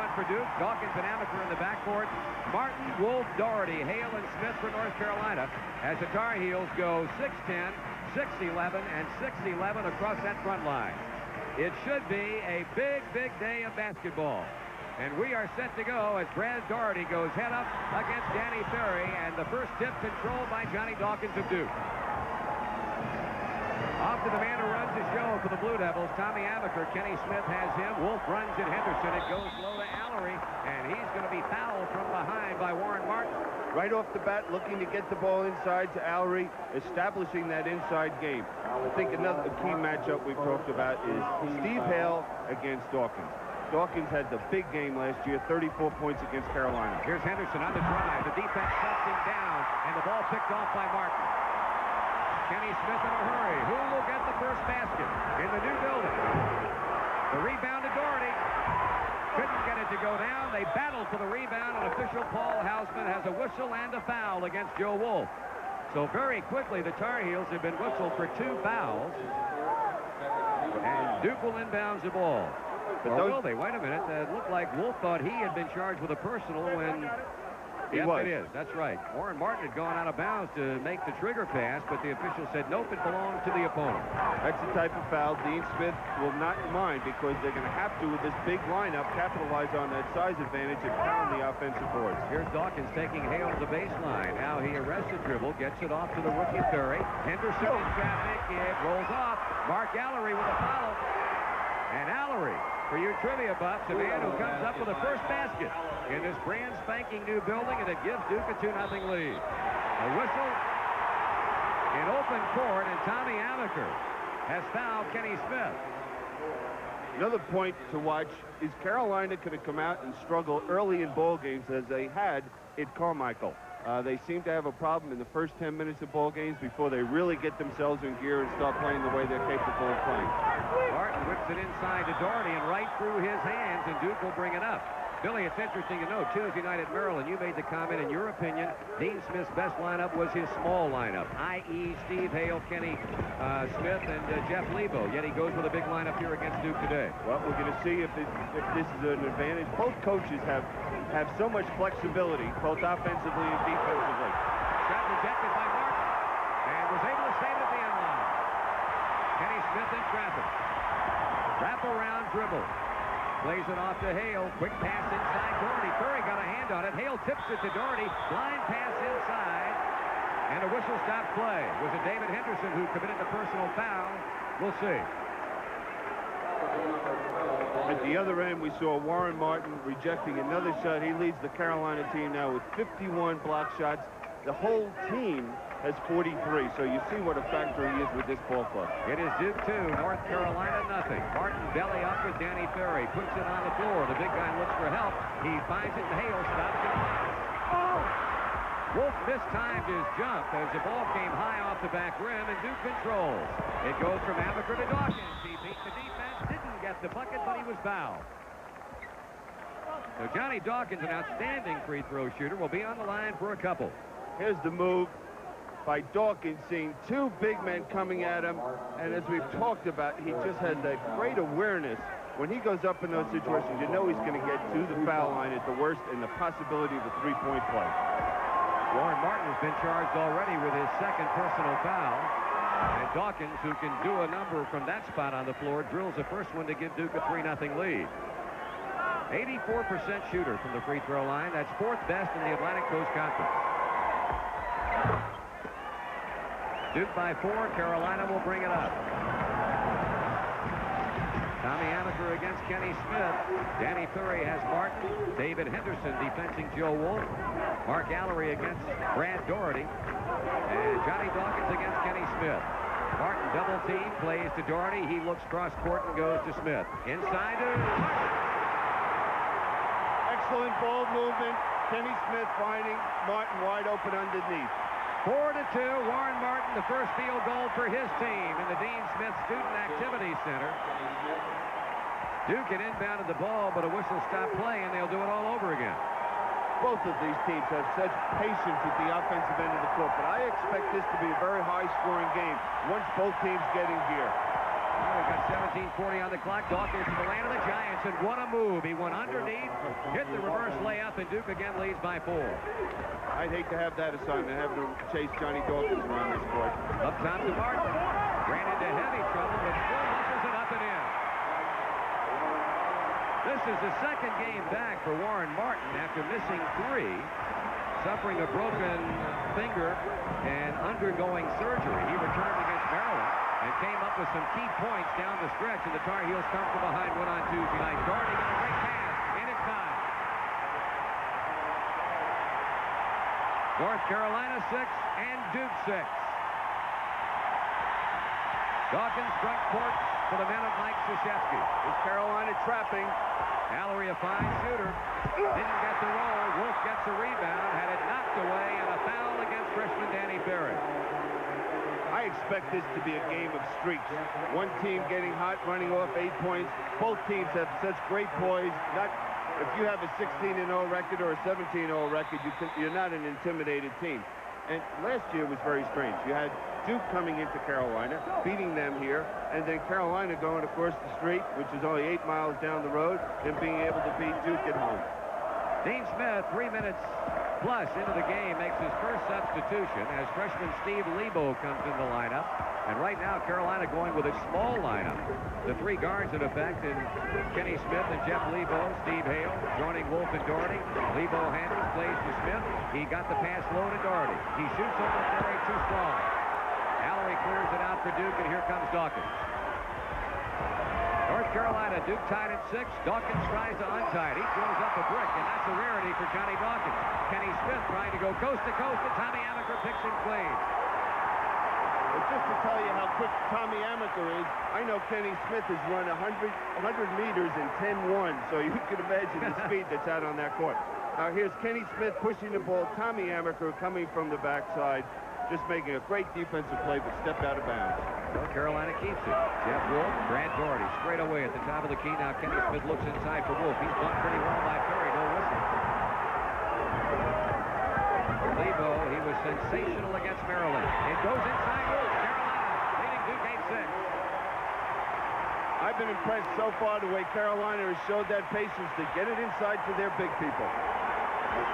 front for Duke. Dawkins and Amaker in the backcourt. Martin, Wolf, Doherty, Hale, and Smith for North Carolina as the Tar Heels go 6-10, 6-11, and 6-11 across that front line. It should be a big, big day of basketball. And we are set to go as Brad Doherty goes head up against Danny Ferry, and the first tip controlled by Johnny Dawkins of Duke. Off to the man who runs the show for the Blue Devils, Tommy Amaker. Kenny Smith has him. Wolf runs at Henderson. It goes low to Allery, and he's going to be fouled from behind by Warren Martin. Right off the bat, looking to get the ball inside to Allery, establishing that inside game. I think another key matchup we've talked about is Steve Hale against Dawkins. Dawkins had the big game last year, 34 points against Carolina. Here's Henderson on the drive. The defense shuts him down, and the ball picked off by Martin. Kenny Smith in a hurry. Who will get the first basket in the new building? The rebound to Doherty. Couldn't get it to go down. They battled for the rebound, and official Paul Hausman has a whistle and a foul against Joe Wolf. So very quickly, the Tar Heels have been whistled for 2 fouls. And Duke will inbounds the ball. But will they? Wait a minute. It looked like Wolf thought he had been charged with a personal when... Yes, it is. That's right. Warren Martin had gone out of bounds to make the trigger pass, but the official said, nope, it belonged to the opponent. That's the type of foul Dean Smith will not mind, because they're going to have to, with this big lineup, capitalize on that size advantage and pound the offensive boards. Here's Dawkins taking Hale to the baseline. Now he arrests the dribble, gets it off to the rookie Ferry. Henderson in traffic. It rolls off. Mark Allery with a foul. And Allery, for you trivia buffs, the man who comes up with the first basket in this brand spanking new building, and it gives Duke a 2-0 lead. A whistle in open court, and Tommy Amaker has fouled Kenny Smith. Another point to watch is Carolina could have come out and struggle early in ball games as they had at Carmichael. They seem to have a problem in the first 10 minutes of ball games before they really get themselves in gear and start playing the way they're capable of playing. Martin whips it inside to Doherty and right through his hands, and Duke will bring it up. Billy, it's interesting to know, Tuesday night at Maryland, you made the comment, in your opinion, Dean Smith's best lineup was his small lineup, i.e. Steve Hale, Kenny Smith, and Jeff Lebo. Yet he goes with a big lineup here against Duke today. Well, we're going to see if this is an advantage. Both coaches have so much flexibility, both offensively and defensively. Shot rejected by Martin, and was able to save it at the end line. Kenny Smith in traffic. Wrap-around dribble. Plays it off to Hale. Quick pass inside Doherty. Ferry got a hand on it. Hale tips it to Doherty. Blind pass inside. And a whistle stopped play. Was it David Henderson who committed the personal foul? We'll see. At the other end, we saw Warren Martin rejecting another shot. He leads the Carolina team now with 51 block shots. The whole team has 43, so you see what a factor he is with this ball club. It is Duke 2, North Carolina nothing. Martin belly up with Danny Ferry, puts it on the floor. The big guy looks for help. He finds it, and Hale stops it. Oh! Wolf mistimed his jump as the ball came high off the back rim, and Duke controls. It goes from Amaker to Dawkins. He beat the defense, didn't get the bucket, but he was fouled. So Johnny Dawkins, an outstanding free throw shooter, will be on the line for a couple. Here's the move by Dawkins, seeing 2 big men coming at him, and as we've talked about, he just has that great awareness. When he goes up in those situations, you know he's going to get to the foul line at the worst, and the possibility of a 3-point play. Warren Martin has been charged already with his second personal foul, and Dawkins, who can do a number from that spot on the floor, drills the first one to give Duke a 3-0 lead. 84% shooter from the free throw line. That's 4th best in the Atlantic Coast Conference. Duke by 4. Carolina will bring it up. Tommy Amaker against Kenny Smith. Danny Ferry has Martin. David Henderson defending Joe Wolf. Mark Allery against Brad Doherty. And Johnny Dawkins against Kenny Smith. Martin double team, plays to Doherty. He looks cross court and goes to Smith. Inside to... Excellent ball movement. Kenny Smith finding Martin wide open underneath. 4-2, Warren Martin, the first field goal for his team in the Dean Smith Student Activity Center. Duke had inbounded the ball, but a whistle stopped play, and they'll do it all over again. Both of these teams have such patience at the offensive end of the court, but I expect this to be a very high-scoring game once both teams get in gear. Well, we've got 17:40 on the clock. Dawkins to the land of the Giants, and what a move. He went underneath, hit the reverse layup, and Duke again leads by 4. I'd hate to have that assignment, having to chase Johnny Dawkins around this court. Up top to Martin. Ran into heavy trouble, but still muscles it up and in. This is the second game back for Warren Martin after missing 3, suffering a broken finger and undergoing surgery. He returned against Maryland and came up with some key points down the stretch, and the Tar Heels come from behind, went on Tuesday night. Doherty got a great pass, and it's time. North Carolina 6 and Duke 6. Dawkins front court for the men of Mike Krzyzewski. Is Carolina trapping? Mallory, a fine shooter. Didn't get the roll. Wolf gets a rebound, had it knocked away, and a foul against freshman Danny Ferry. I expect this to be a game of streaks. One team getting hot, running off 8 points. Both teams have such great poise. If you have a 16-0 record or a 17-0 record, you're not an intimidated team. And last year was very strange. You had Duke coming into Carolina, beating them here, and then Carolina going across the street, which is only 8 miles down the road, and being able to beat Duke at home. Dean Smith, 3 minutes plus into the game, makes his first substitution as freshman Steve Lebo comes in the lineup. And right now, Carolina going with a small lineup. The 3 guards in effect in Kenny Smith and Jeff Lebo, Steve Hale joining Wolf and Doherty. Lebo handles, plays to Smith. He got the pass low to Doherty. He shoots over Ferry, too strong. Mallory clears it out for Duke, and here comes Dawkins. North Carolina, Duke tied at 6. Dawkins tries to untie it. He throws up a brick, and that's a rarity for Johnny Dawkins. Kenny Smith trying to go coast to coast, and Tommy Amaker picks and clean. But just to tell you how quick Tommy Amaker is, I know Kenny Smith has run 100 meters in 10-1, so you can imagine the speed that's out on that court. Now here's Kenny Smith pushing the ball. Tommy Amaker coming from the backside, just making a great defensive play, but stepped out of bounds. North Carolina keeps it. Jeff Wolf, Brad Doherty straight away at the top of the key. Now Kenny Smith looks inside for Wolf. He's done pretty well by Ferry. No whistle. Lebo, he was sensational against Maryland. It goes inside Wolf. Carolina leading Duke 8-6. I've been impressed so far the way Carolina has showed that patience to get it inside to their big people.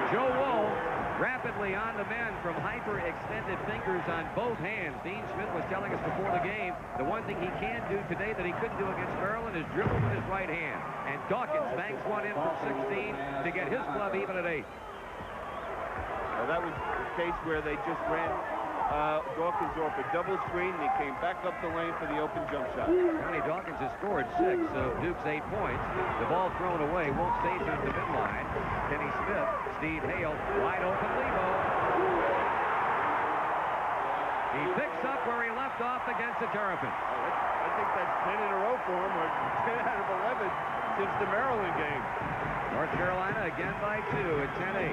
Joe Wolf rapidly on the men from hyper-extended fingers on both hands. Dean Smith was telling us before the game the one thing he can do today that he couldn't do against Maryland is dribble with his right hand. And Dawkins banks one in from 16 to get his club even at 8. Well, that was the case where they just ran Dawkins off a double screen, and he came back up the lane for the open jump shot. Johnny Dawkins has scored 6 of Duke's 8 points. The ball thrown away. Wolf stays at the midline. Kenny Smith, Steve Hale, wide open Lebo. He picks up where he left off against the Terrapins. I think that's 10 in a row for him, or 10 out of 11 since the Maryland game. North Carolina again by 2 at 10-8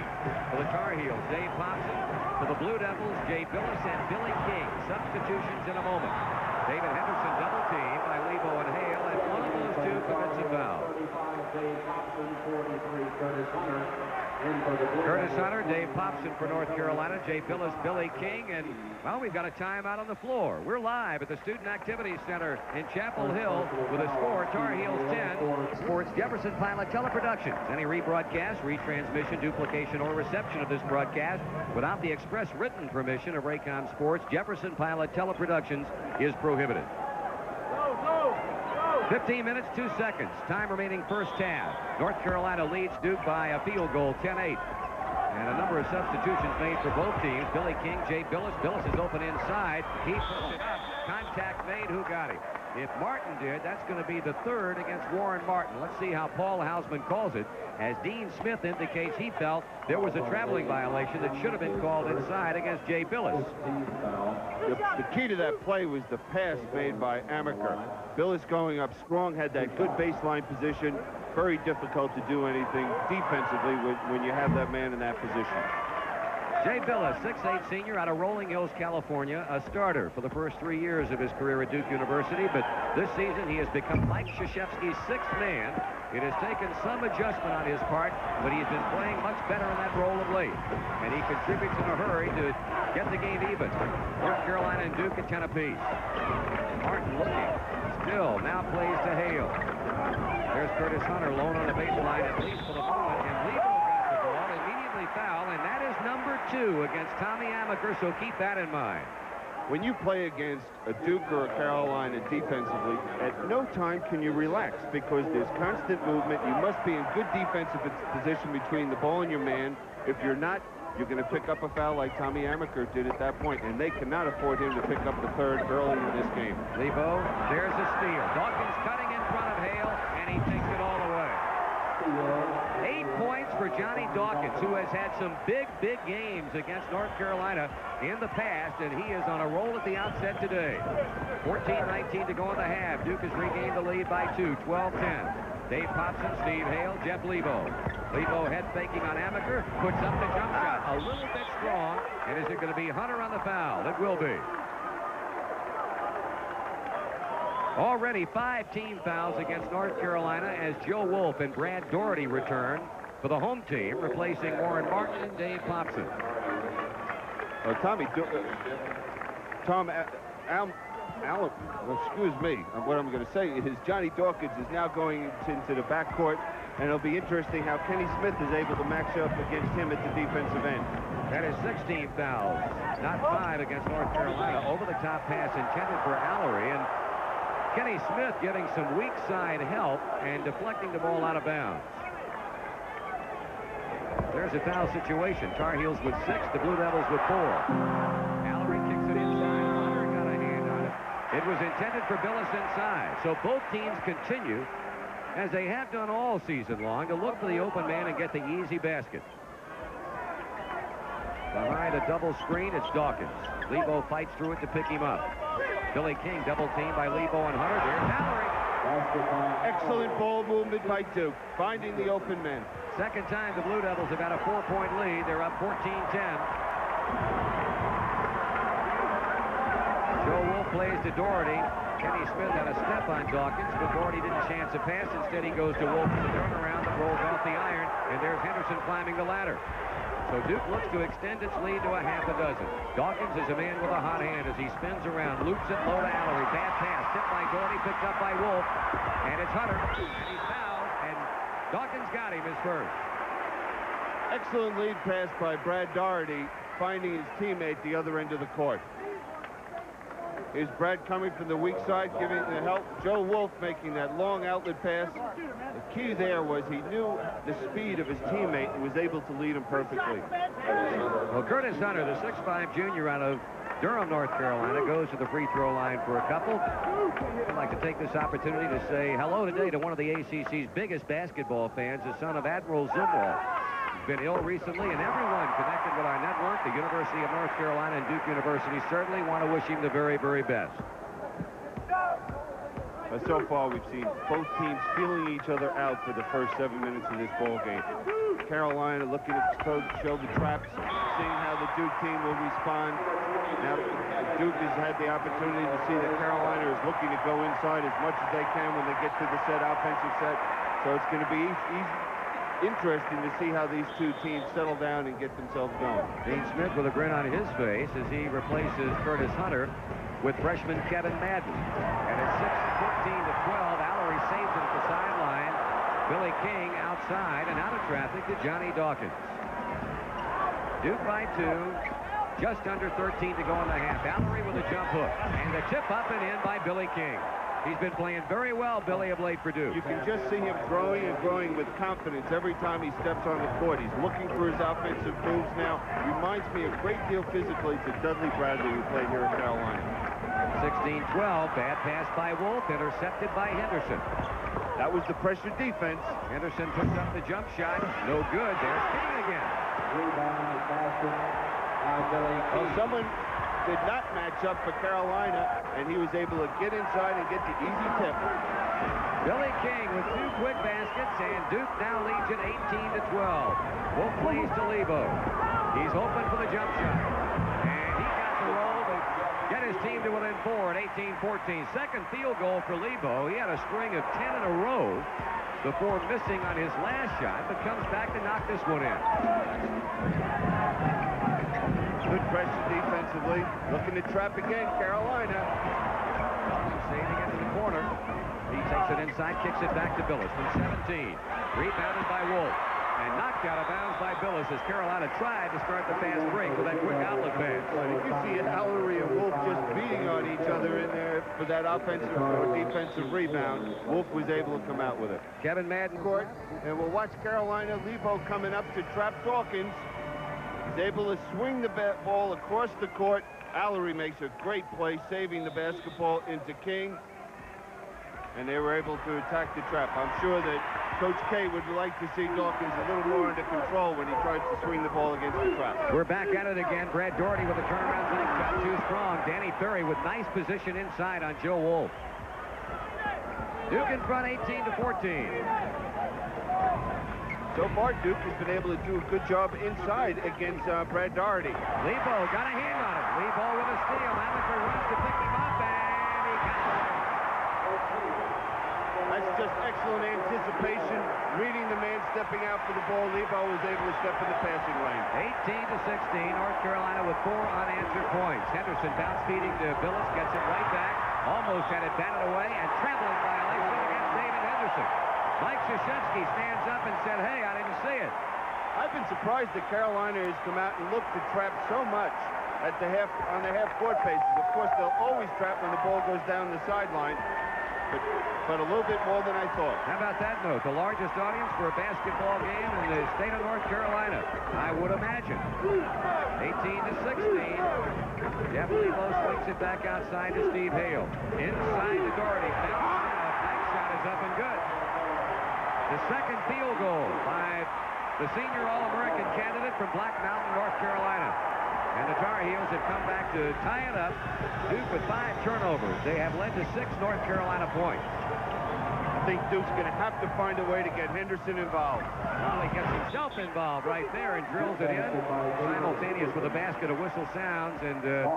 for the Tar Heels. Dave Popson. For the Blue Devils, Jay Billis and Billy King. Substitutions in a moment. David Henderson double team by Lebo and Hale, and one of those 2 commits a foul. Curtis Hunter, Dave Popson for North Carolina, Jay Billis, Billy King, and, well, we've got a timeout on the floor. We're live at the Student Activities Center in Chapel Hill with a score, Tar Heels 10, Sports Jefferson Pilot Teleproductions. Any rebroadcast, retransmission, duplication, or reception of this broadcast without the express written permission of Raycom Sports Jefferson Pilot Teleproductions is prohibited. 15 minutes, 2 seconds. Time remaining first half. North Carolina leads Duke by a field goal, 10-8. And a number of substitutions made for both teams. Billy King, Jay Billis. Billis is open inside. He puts it up. Contact made. Who got him? If Martin did, that's going to be the 3rd against Warren Martin. Let's see how Paul Hausman calls it, as Dean Smith indicates he felt there was a traveling violation that should have been called inside against Jay Billis. The key to that play was the pass made by Amaker. Billis going up strong, had that good baseline position. Very difficult to do anything defensively when you have that man in that position. Jay Billis, 6'8" senior out of Rolling Hills, California, a starter for the first 3 years of his career at Duke University, but this season he has become Mike Krzyzewski's 6th man. It has taken some adjustment on his part, but he's been playing much better in that role of late, and he contributes in a hurry to get the game even. North Carolina and Duke at 10 apiece. Martin looking. still. Now plays to Hale. There's Curtis Hunter, lone on the baseline, at least for the moment. And Lebo got the ball, immediately foul, and that is number 2 against Tommy Amaker, so keep that in mind. When you play against a Duke or a Carolina defensively, at no time can you relax because there's constant movement. You must be in good defensive position between the ball and your man. If you're not, you're going to pick up a foul like Tommy Amaker did at that point, and they cannot afford him to pick up the third early in this game. Lebo, there's a steal. Dawkins cutting in front of Hale, and he takes it all away. 8 points for Johnny Dawkins, who has had some big games against North Carolina in the past, and he is on a roll at the outset today. 14-19 to go in the half. Duke has regained the lead by 2, 12-10. Dave Popson, Steve Hale, Jeff Lebo. Lebo head faking on Amaker, puts up the jump shot. A little bit strong, and is it going to be Hunter on the foul? It will be. Already 5 team fouls against North Carolina as Joe Wolf and Brad Daugherty return for the home team, replacing Warren Martin and Dave Popson. Excuse me. What I'm going to say is Johnny Dawkins is now going into the backcourt, and it'll be interesting how Kenny Smith is able to match up against him at the defensive end. That is 16 fouls, not 5 against North Carolina. Over-the-top pass intended for Allery, and Kenny Smith getting some weak side help and deflecting the ball out of bounds. There's a foul situation. Tar Heels with 6, the Blue Devils with 4. Allery kicks it inside. Hunter got a hand on it. It was intended for Billis inside. So both teams continue, as they have done all season long, to look for the open man and get the easy basket. Behind a double screen, it's Dawkins. Lebo fights through it to pick him up. Billy King double teamed by Lebo and Hunter. There's Allery. Excellent ball movement by Duke, finding the open men. Second time the Blue Devils have got a 4-point lead. They're up 14-10. Joe Wolf plays to Daugherty. Kenny Smith had a step on Dawkins, but Daugherty didn't chance a pass. Instead, he goes to Wolf for the turnaround that rolls off the iron, and there's Henderson climbing the ladder. So Duke looks to extend its lead to a half a dozen. Dawkins is a man with a hot hand as he spins around, loops it low to Allery. Bad pass, tipped by Daugherty, picked up by Wolf, and it's Hunter, and he's fouled, and Dawkins got him his first. Excellent lead pass by Brad Daugherty, finding his teammate the other end of the court. Here's Brad coming from the weak side, giving the help. Joe Wolf making that long outlet pass. The key there was he knew the speed of his teammate and was able to lead him perfectly. Well, Curtis Hunter, the 6'5 junior out of Durham, North Carolina, goes to the free throw line for a couple. I'd like to take this opportunity to say hello today to one of the ACC's biggest basketball fans, the son of Admiral Zumwalt. Been ill recently, and everyone connected with our network, the University of North Carolina and Duke University, certainly want to wish him the very, very best. So far, we've seen both teams feeling each other out for the first 7 minutes of this ball game. Carolina looking to show the traps, seeing how the Duke team will respond. Now, Duke has had the opportunity to see that Carolina is looking to go inside as much as they can when they get to the offensive set. So it's going to be interesting to see how these two teams settle down and get themselves going. Dean Smith with a grin on his face as he replaces Curtis Hunter with freshman Kevin Madden. And it's 14-12. Allery saves it at the sideline. Billy King outside and out of traffic to Johnny Dawkins. Duke by 2. Just under 13 to go in the half. Allery with a jump hook. And the tip up and in by Billy King. He's been playing very well, Billy, of late for Duke. You can just see him growing and growing with confidence every time he steps on the court. He's looking for his offensive moves now. Reminds me a great deal physically to Dudley Bradley, who played here in Carolina. 16-12, bad pass by Wolf, intercepted by Henderson. That was the pressure defense. Henderson puts up the jump shot. No good. There's King again. Well, someone did not match up for Carolina, and he was able to get inside and get the easy tip. Billy King with 2 quick baskets, and Duke now leads it 18-12. Wolf plays to Lebo. He's open for the jump shot. And he got the roll to get his team to within 4 at 18-14. Second field goal for Lebo. He had a string of 10 in a row before missing on his last shot, but comes back to knock this one in. Good pressure defensively. Looking to trap again, Carolina. Dawkins saving it in the corner. He takes it inside, kicks it back to Billis from 17. Rebounded by Wolf. And knocked out of bounds by Billis as Carolina tried to start the fast break with that quick outlet pass. You can see Allery and Wolf just beating on each other in there for that offensive or defensive rebound. Wolf was able to come out with it. Kevin Madden. Court, and we'll watch Carolina. Lebo coming up to trap Dawkins. He's able to swing the ball across the court. Allery makes a great play, saving the basketball into King. And they were able to attack the trap. I'm sure that Coach K would like to see Dawkins a little more under control when he tries to swing the ball against the trap. We're back at it again. Brad Daugherty with a turnaround bank shot, too strong. Danny Ferry with nice position inside on Joe Wolf. Duke in front, 18-14. So far, Duke has been able to do a good job inside against Brad Daugherty. Lebo got a hand on it. Lebo with a steal. Amaker runs to pick him up, and he got it. That's just excellent anticipation. Reading the man stepping out for the ball. Lebo was able to step in the passing lane. 18-16. North Carolina with 4 unanswered points. Henderson bounce feeding to Billis, gets it right back. Almost had it batted away, and traveling violation against David Henderson. Mike Krzyzewski stands up and said, hey, I didn't see it. I've been surprised that Carolina has come out and looked to trap so much at the on the half-court bases. Of course, they'll always trap when the ball goes down the sideline, but a little bit more than I thought. How about that note? The largest audience for a basketball game in the state of North Carolina, I would imagine. 18-16. Jeff Lebo swings it back outside to Steve Hale. Inside to Daugherty. That shot is up and good. The second field goal by the senior All-American candidate from Black Mountain, North Carolina. And the Tar Heels have come back to tie it up. Duke with 5 turnovers. They have led to 6 North Carolina points. I think Duke's going to have to find a way to get Henderson involved. Well, he gets himself involved right there and drills it in. Simultaneous with a basket, a whistle sounds, and they're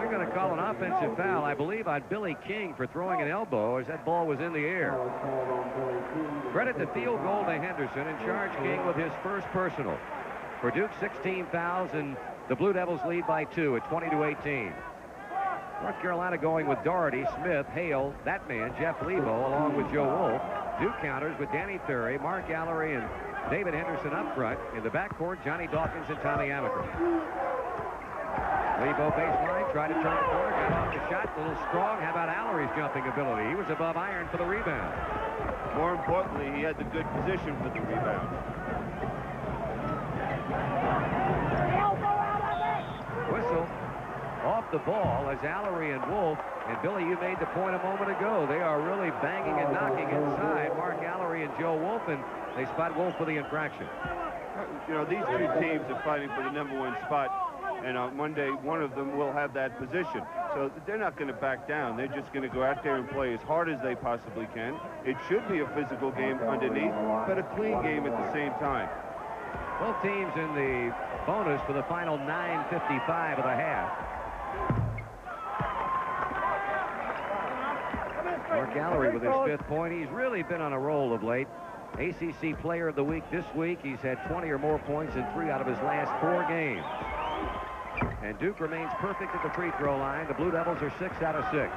going to call an offensive foul, I believe, on Billy King for throwing an elbow as that ball was in the air. Credit the field goal to Henderson and charge King with his first personal. For Duke, 16 fouls, and the Blue Devils lead by 2 at 20-18. North Carolina going with Daugherty, Smith, Hale, that man, Jeff Lebo, along with Joe Wolf. Duke counters with Danny Ferry, Mark Allery, and David Henderson up front. In the backcourt, Johnny Dawkins and Tommy Amaker. Lebo baseline, tried to turn the corner, got off the shot, a little strong. How about Allery's jumping ability? He was above iron for the rebound. More importantly, he had the good position for the rebound. Whistle off the ball as Allery and Wolf, and Billy, you made the point a moment ago, they are really banging and knocking inside Mark Allery and Joe Wolf, and they spot Wolf for the infraction. You know, these two teams are fighting for the #1 spot, and on Monday, one of them will have that position. So they're not going to back down. They're just going to go out there and play as hard as they possibly can. It should be a physical game underneath, but a clean game at the same time. Both teams in the bonus for the final 9:55 of the half. Mark Allery with his 5th point. He's really been on a roll of late. ACC Player of the Week this week. He's had 20 or more points in 3 out of his last 4 games. And Duke remains perfect at the free throw line. The Blue Devils are 6 out of 6.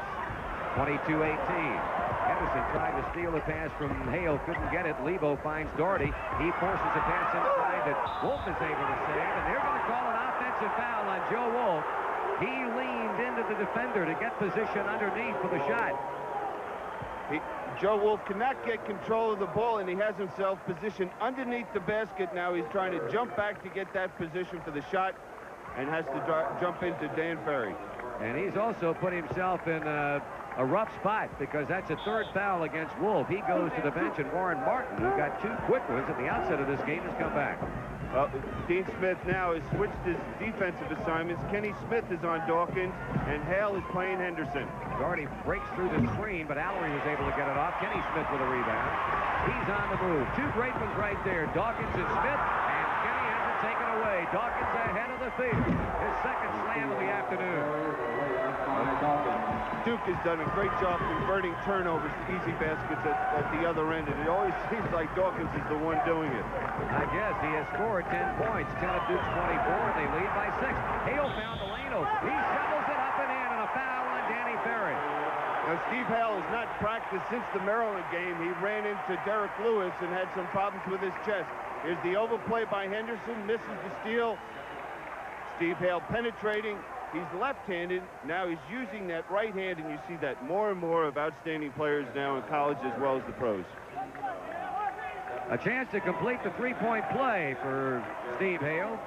22-18. Henderson tried to steal a pass from Hale, couldn't get it. Lebo finds Daugherty. He forces a pass inside that Wolf is able to save, and they're going to call an offensive foul on Joe Wolf. He leaned into the defender to get position underneath for the shot. Joe Wolf cannot get control of the ball, and he has himself positioned underneath the basket. Now he's trying to jump back to get that position for the shot, and has to jump into Dan Ferry. And he's also put himself in a rough spot because that's a 3rd foul against Wolf. He goes to the bench, and Warren Martin, who got 2 quick ones at the outset of this game, has come back. Well, Dean Smith now has switched his defensive assignments. Kenny Smith is on Dawkins, and Hale is playing Henderson. Daugherty breaks through the screen, but Allery was able to get it off. Kenny Smith with a rebound. He's on the move. 2 great ones right there. Dawkins and Smith, and Kenny has it taken away. Dawkins ahead of the field. His 2nd slam of the afternoon. Duke has done a great job converting turnovers to easy baskets at the other end, and it always seems like Dawkins is the one doing it. I guess he has scored 10 points. 10 of Duke's 24, and they lead by 6. Hale found the lane open. He shovels it up and in, and a foul on Danny Ferry. Now, Steve Hale has not practiced since the Maryland game. He ran into Derek Lewis and had some problems with his chest. Here's the overplay by Henderson, misses the steal. Steve Hale penetrating. He's left-handed. Now he's using that right hand, and you see that more and more of outstanding players now in college as well as the pros. A chance to complete the three-point play for Steve Hale.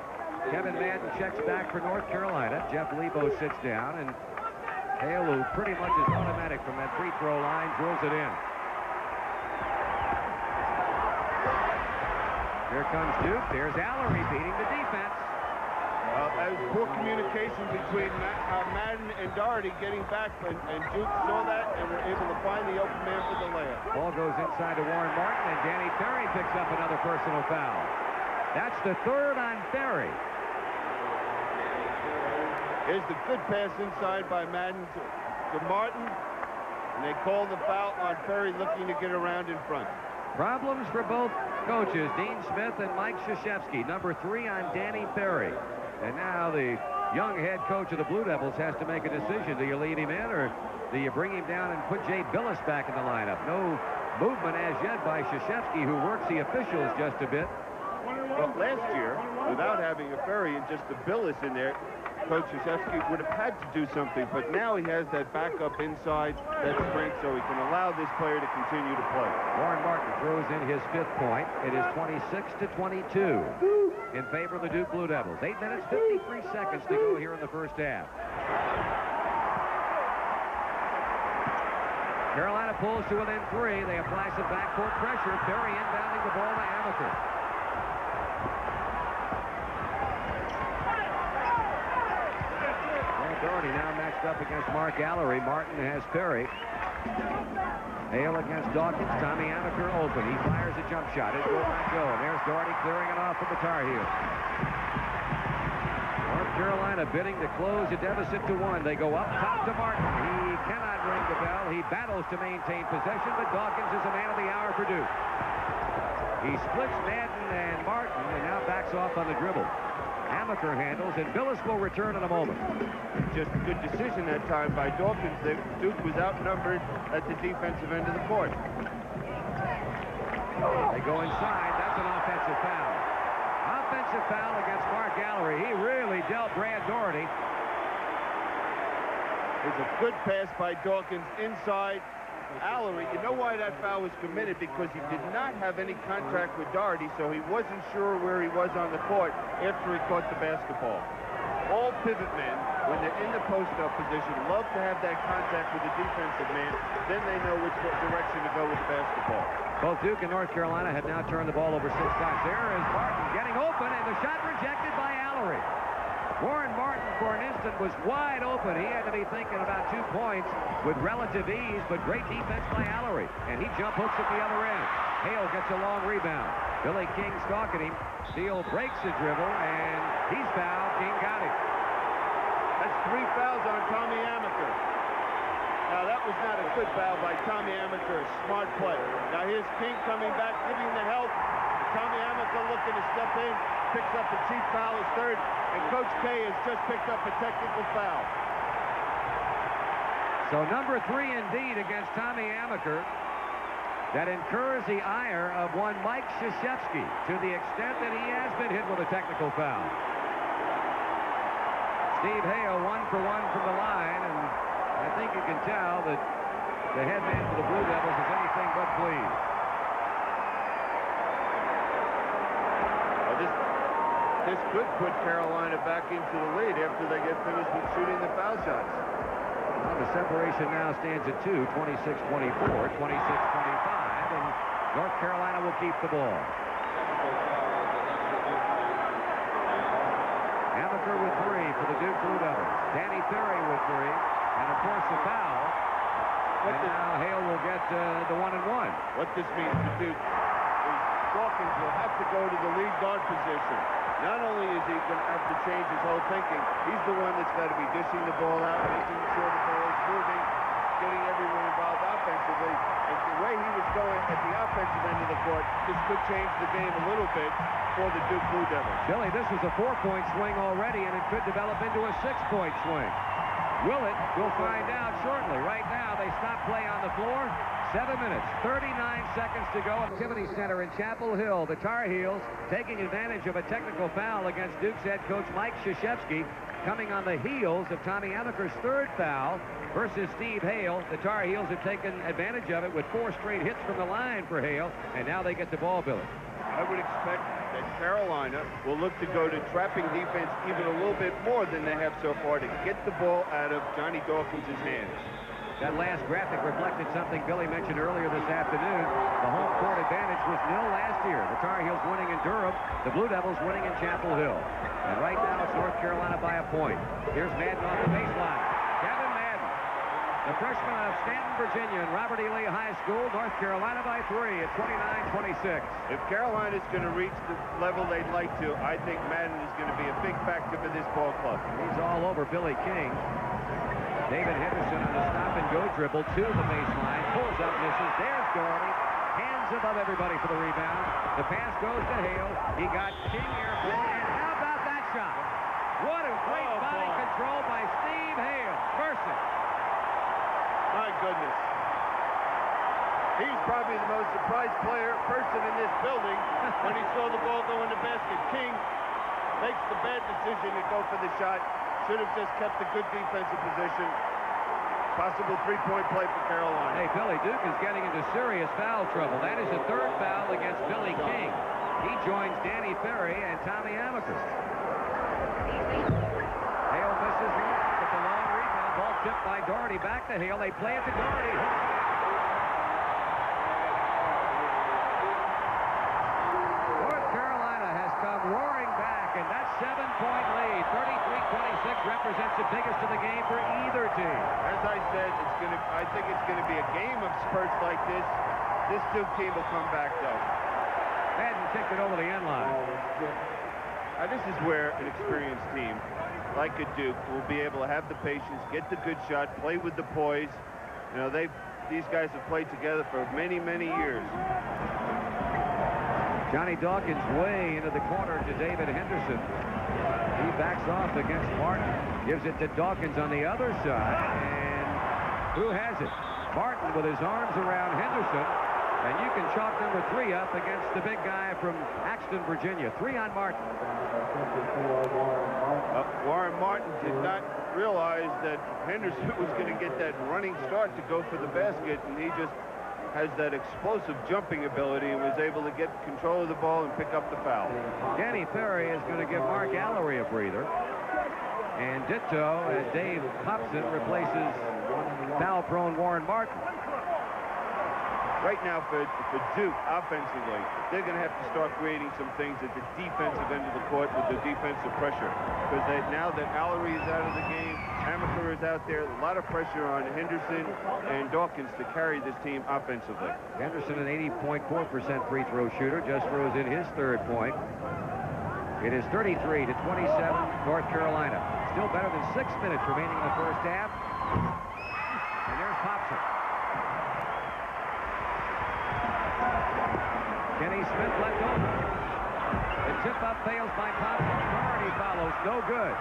Kevin Madden checks back for North Carolina. Jeff Lebo sits down, and Hale, who pretty much is automatic from that free throw line, drills it in. Here comes Duke. There's Allery beating the defense. That was poor communication between Madden and Doherty getting back, and Duke saw that and were able to find the open man for the layup. Ball goes inside to Warren Martin, and Danny Ferry picks up another personal foul. That's the third on Ferry. Here's the good pass inside by Madden to Martin, and they call the foul on Ferry looking to get around in front. Problems for both coaches, Dean Smith and Mike Krzyzewski. Number 3 on Danny Ferry. And now the young head coach of the Blue Devils has to make a decision. Do you lead him in, or do you bring him down and put Jay Billis back in the lineup? No movement as yet by Krzyzewski, who works the officials just a bit. Well, last year, without having a Ferry and just the Billis in there, Coach Krzyzewski would have had to do something, but now he has that backup inside, that strength, so he can allow this player to continue to play. Warren Martin throws in his 5th point. It is 26-22 in favor of the Duke Blue Devils. 8 minutes, 53 seconds to go here in the first half. Carolina pulls to within 3. They apply some backcourt pressure. Ferry inbounding the ball to Amaker. Doherty now matched up against Mark Allery. Martin has Ferry. Hale against Dawkins. Tommy Amaker open. He fires a jump shot. It will not go. And there's Doherty clearing it off for the Tar Heels. North Carolina bidding to close a deficit to 1. They go up top to Martin. He cannot ring the bell. He battles to maintain possession, but Dawkins is a man of the hour for Duke. He splits Madden and Martin and now backs off on the dribble. Amaker handles, and Billis will return in a moment. Just a good decision that time by Dawkins. Duke was outnumbered at the defensive end of the court. They go inside. That's an offensive foul. Offensive foul against Mark Allery. He really dealt Brad Doherty. It's a good pass by Dawkins inside. Allery, you know why that foul was committed? Because he did not have any contact with Doherty, so he wasn't sure where he was on the court after he caught the basketball. All pivot men, when they're in the post-up position, love to have that contact with the defensive man. Then they know which direction to go with the basketball. Both Duke and North Carolina have now turned the ball over 6 times. There is Martin getting open, and the shot rejected by Allery. Warren Martin, for an instant, was wide open. He had to be thinking about 2 points with relative ease, but great defense by Allery. And he jump hooks at the other end. Hale gets a long rebound. Billy King stalking him. Steele breaks the dribble, and he's fouled. King got him. That's 3 fouls on Tommy Amaker. Now, that was not a good foul by Tommy Amaker. A smart play. Now, here's King coming back, giving the help. Tommy Amaker looking to step in. Picks up the cheap foul, his 3rd. And Coach K has just picked up a technical foul. So number 3 indeed against Tommy Amaker. That incurs the ire of one Mike Krzyzewski to the extent that he has been hit with a technical foul. Steve Hale 1 for 1 from the line, and I think you can tell that the head man for the Blue Devils is anything but pleased. This could put Carolina back into the lead after they get finished with shooting the foul shots. Well, the separation now stands at 2, 26-24, 26-25, and North Carolina will keep the ball. Amaker with 3 for the Duke Blue Devils. Danny Ferry with 3, and of course the foul. And now Hale will get the 1-and-1. What this means to Duke is Dawkins will have to go to the lead guard position. Not only is he going to have to change his whole thinking, he's the one that's got to be dishing the ball out, making sure the ball is moving, getting everyone involved offensively. And the way he was going at the offensive end of the court, this could change the game a little bit for the Duke Blue Devils. Billy, this was a 4-point swing already, and it could develop into a 6-point swing. Will it? We'll find out shortly. Right now, they stop play on the floor. 7 minutes, 39 seconds to go. Activity Center in Chapel Hill. The Tar Heels taking advantage of a technical foul against Duke's head coach Mike Krzyzewski, coming on the heels of Tommy Amaker's third foul versus Steve Hale. The Tar Heels have taken advantage of it with 4 straight hits from the line for Hale, and now they get the ball, Billy. I would expect that Carolina will look to go to trapping defense even a little bit more than they have so far to get the ball out of Johnny Dawkins' hands. That last graphic reflected something Billy mentioned earlier this afternoon. The home court advantage was nil last year. The Tar Heels winning in Durham, the Blue Devils winning in Chapel Hill. And right now it's North Carolina by a point. Here's Madden off the baseline. Kevin Madden, the freshman of Stanton, Virginia, and Robert E. Lee High School. North Carolina by 3 at 29-26. If Carolina's going to reach the level they'd like to, I think Madden is going to be a big factor for this ball club. He's all over Billy King. David Henderson on the stop-and-go dribble to the baseline. Pulls up, misses. There's Doherty. Hands above everybody for the rebound. The pass goes to Hale. He got King airborne. And how about that shot? What a great body control by Steve Hale. Mercy. My goodness. He's probably the most surprised person in this building when he saw the ball go in the basket. King makes the bad decision to go for the shot. Should have just kept a good defensive position. Possible three-point play for Carolina. Hey, Billy, Duke is getting into serious foul trouble. That is the third foul against Billy King. He joins Danny Ferry and Tommy Amaker. Hale misses with the long rebound. Ball tipped by Doherty. Back to Hale. They play it to Doherty. North Carolina has come roaring back, and that 7-point lead, 33-26, represents the biggest of the game for either team. As I said, I think it's going to be a game of spurts like this. This Duke team will come back, though. Madden kicked it over the end line. This is where an experienced team like a Duke will be able to have the patience, get the good shot, play with the poise. You know, these guys have played together for many, many years. Johnny Dawkins way into the corner to David Henderson. He backs off against Martin. Gives it to Dawkins on the other side. And who has it? Martin with his arms around Henderson. And you can chalk number 3 up against the big guy from Axton, Virginia. 3 on Martin. Warren Martin did not realize that Henderson was going to get that running start to go for the basket, and he just has that explosive jumping ability and was able to get control of the ball and pick up the foul. Danny Ferry is going to give Mark Allery a breather. And ditto as Dave Hobson replaces foul-prone Warren Martin. Right now for Duke, offensively, they're going to have to start creating some things at the defensive end of the court with the defensive pressure. Because now that Allery is out of the game, Amaker is out there, a lot of pressure on Henderson and Dawkins to carry this team offensively. Henderson, an 80.4% free throw shooter, just throws in his third point. It is 33-27, North Carolina. Still better than 6 minutes remaining in the first half. And there's Hobson. Kenny Smith left over. The tip-up fails by Thompson. Doherty follows. No good.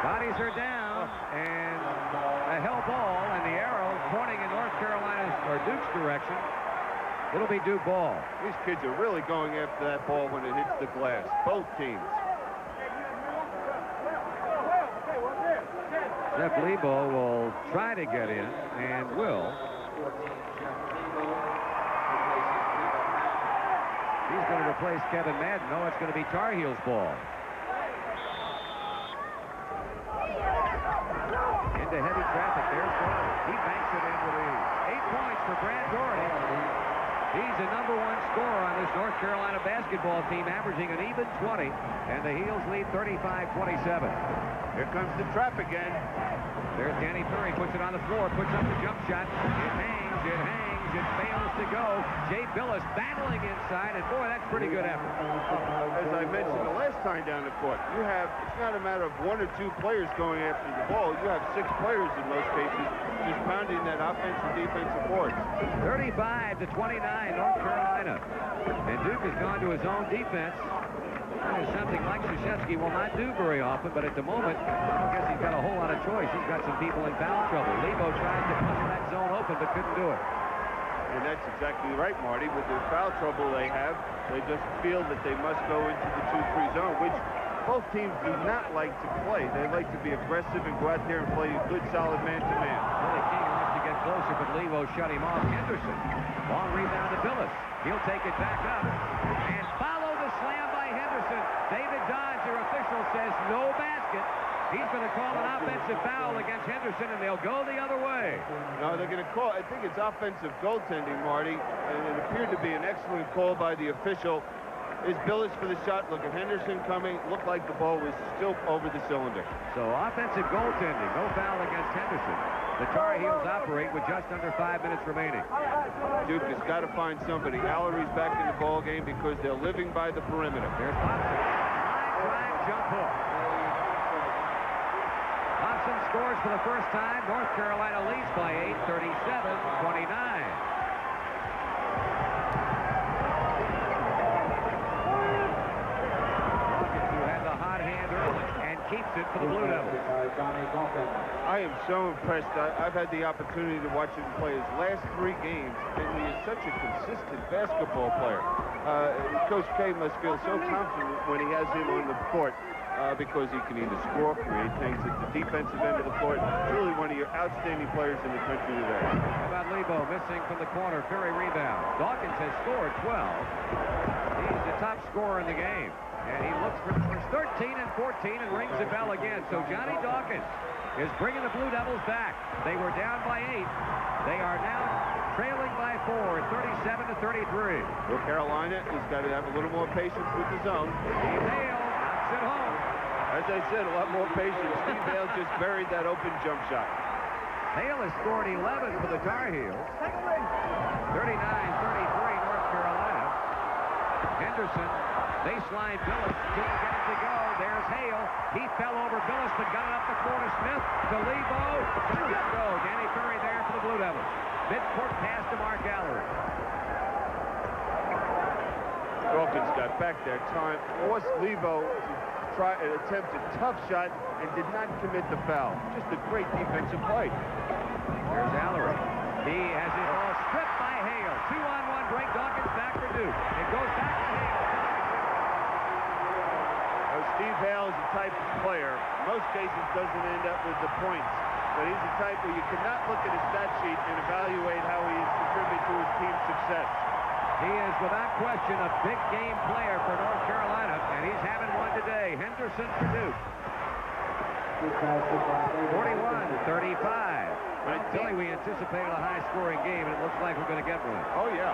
Bodies are down, and a hell ball, and the arrow pointing in North Carolina's or Duke's direction. It'll be Duke ball. These kids are really going after that ball when it hits the glass. Both teams. Jeff Lebo will try to get in, and will. He's going to replace Kevin Madden. No, it's going to be Tar Heels ball. Into heavy traffic. There's Doherty. He banks it in with 8 points for Brad Doherty. He's the #1 scorer on this North Carolina basketball team, averaging an even 20. And the Heels lead 35-27. Here comes the trap again. There's Danny Ferry, puts it on the floor, puts up the jump shot. It hangs, it fails to go. Jay Billis battling inside, and boy, that's pretty good effort. As I mentioned the last time down the court, it's not a matter of 1 or 2 players going after the ball. You have 6 players in most cases just pounding that offense and defensive boards. 35-29, North Carolina. And Duke has gone to his own defense. That is something Mike Krzyzewski will not do very often, but at the moment, I guess he's got a whole lot of choice. He's got some people in foul trouble. Lebo tries to punch that zone open, but couldn't do it. And that's exactly right, Marty. With the foul trouble they have, they just feel that they must go into the 2-3 zone, which both teams do not like to play. They like to be aggressive and go out there and play a good, solid man-to-man. Billy King wants to get closer, but Lebo shut him off. Henderson, long rebound to Billis. He'll take it back up and follow the slam by Henderson. David Dodge, their official, says no basket. He's going to call an offensive foul against Henderson, and they'll go the other way. No, they're going to call, I think it's offensive goaltending, Marty, and it appeared to be an excellent call by the official. Is Billis for the shot. Look at Henderson coming. Looked like the ball was still over the cylinder. So offensive goaltending, no foul against Henderson. The Tar Heels operate with just under 5 minutes remaining. Duke has got to find somebody. Allery's back in the ball game because they're living by the perimeter. There's Hobson. Line jump hook. Hobson scores for the first time. North Carolina leads by 8, 37-29. Keeps it for the Blue Devils. I am so impressed. I've had the opportunity to watch him play his last 3 games, and he is such a consistent basketball player. Coach K must feel so confident when he has him on the court because he can either score, create things at the defensive end of the court. Truly one of your outstanding players in the country today. How about Lebo missing from the corner? Ferry rebound. Dawkins has scored 12. He's the top scorer in the game. And he looks for numbers 13 and 14 and rings the bell again. So Johnny Dawkins is bringing the Blue Devils back. They were down by 8. They are now trailing by 4, 37-33. Well, Carolina has got to have a little more patience with the zone. Steve Hale knocks it home. As I said, a lot more patience. Steve Hale just buried that open jump shot. Hale has scored 11 for the Tar Heels. 39-33, North Carolina. Henderson. Baseline, Billis couldn't get it to go. There's Hale. He fell over Billis, but got it up the corner. Smith to Lebo. Couldn't get it go. Danny Ferry there for the Blue Devils. Mid-court pass to Mark Allery. Dawkins got back that time. Forced Lebo to attempt a tough shot and did not commit the foul. Just a great defensive play. There's Allery. He has it all stripped by Hale. 2-on-1 break. Dawkins back for Duke. It goes back to Hale. Steve Hale is the type of player, in most cases doesn't end up with the points, but he's the type where you cannot look at his stat sheet and evaluate how he has contributed to his team's success. He is without question a big game player for North Carolina, and he's having one today. Henderson for Duke. 41-35. Well, Billy, we anticipated a high-scoring game, and it looks like we're going to get one. Oh, yeah.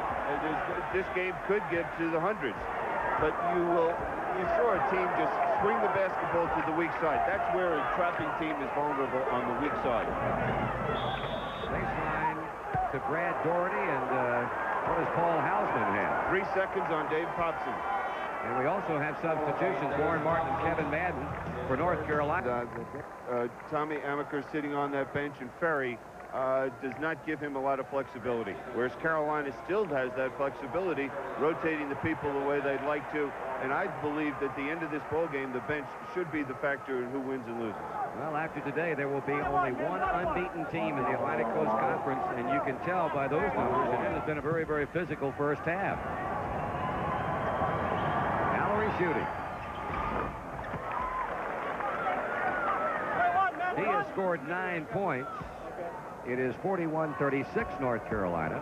This game could get to the hundreds, but you saw a team just swing the basketball to the weak side. That's where a trapping team is vulnerable on the weak side. Baseline to Brad Doherty, and what does Paul Hausman have? 3 seconds on Dave Popson. And we also have substitutions, Warren Martin and Kevin Madden for North Carolina. Tommy Amaker sitting on that bench, and Ferry does not give him a lot of flexibility, whereas Carolina still has that flexibility, rotating the people the way they'd like to. And I believe that at the end of this ball game, the bench should be the factor in who wins and loses. Well, after today, there will be only one unbeaten team in the Atlantic Coast Conference, and you can tell by those numbers that it has been a very, very physical first half. Allery shooting. He has scored 9 points. It is 41-36 North Carolina.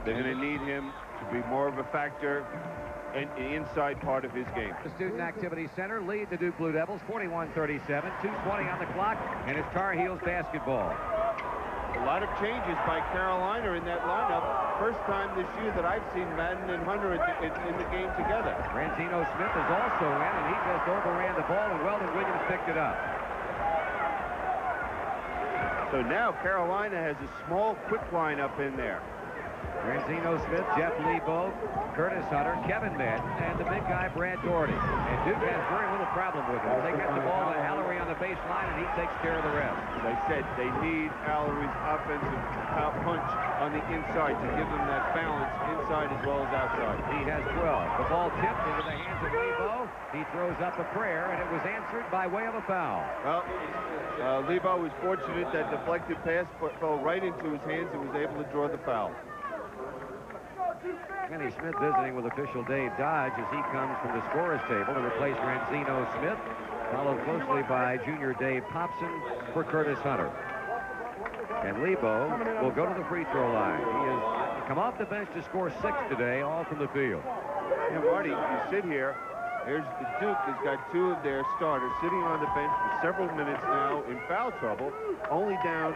They're going to need him to be more of a factor in the inside part of his game. The Student Activity Center lead the Duke Blue Devils 41-37, 2:20 on the clock, and it's Tar Heels basketball. A lot of changes by Carolina in that lineup. First time this year that I've seen Madden and Hunter in the game together. Rancino Smith is also in, and he just overran the ball, and Weldon Williams picked it up. So now Carolina has a small, quick lineup in there. Renzino Smith, Jeff Lebo, Curtis Hunter, Kevin Madden, and the big guy, Brad Daugherty. And Duke has very little problem with him. They get the ball to Allery on the baseline, and he takes care of the rest. As I said, they need Allery's offensive punch on the inside to give them that balance inside as well as outside. He has 12. The ball tipped into the hands of Lebo. He throws up a prayer, and it was answered by way of a foul. Well, Lebo was fortunate that deflected pass fell right into his hands and was able to draw the foul. Kenny Smith visiting with official Dave Dodge as he comes from the scorer's table to replace Renzino Smith, followed closely by junior Dave Popson for Curtis Hunter. And Lebo will go to the free throw line. He has come off the bench to score 6 today, all from the field. Yeah, Marty, you sit here. Here's the Duke has got 2 of their starters sitting on the bench for several minutes now in foul trouble, only down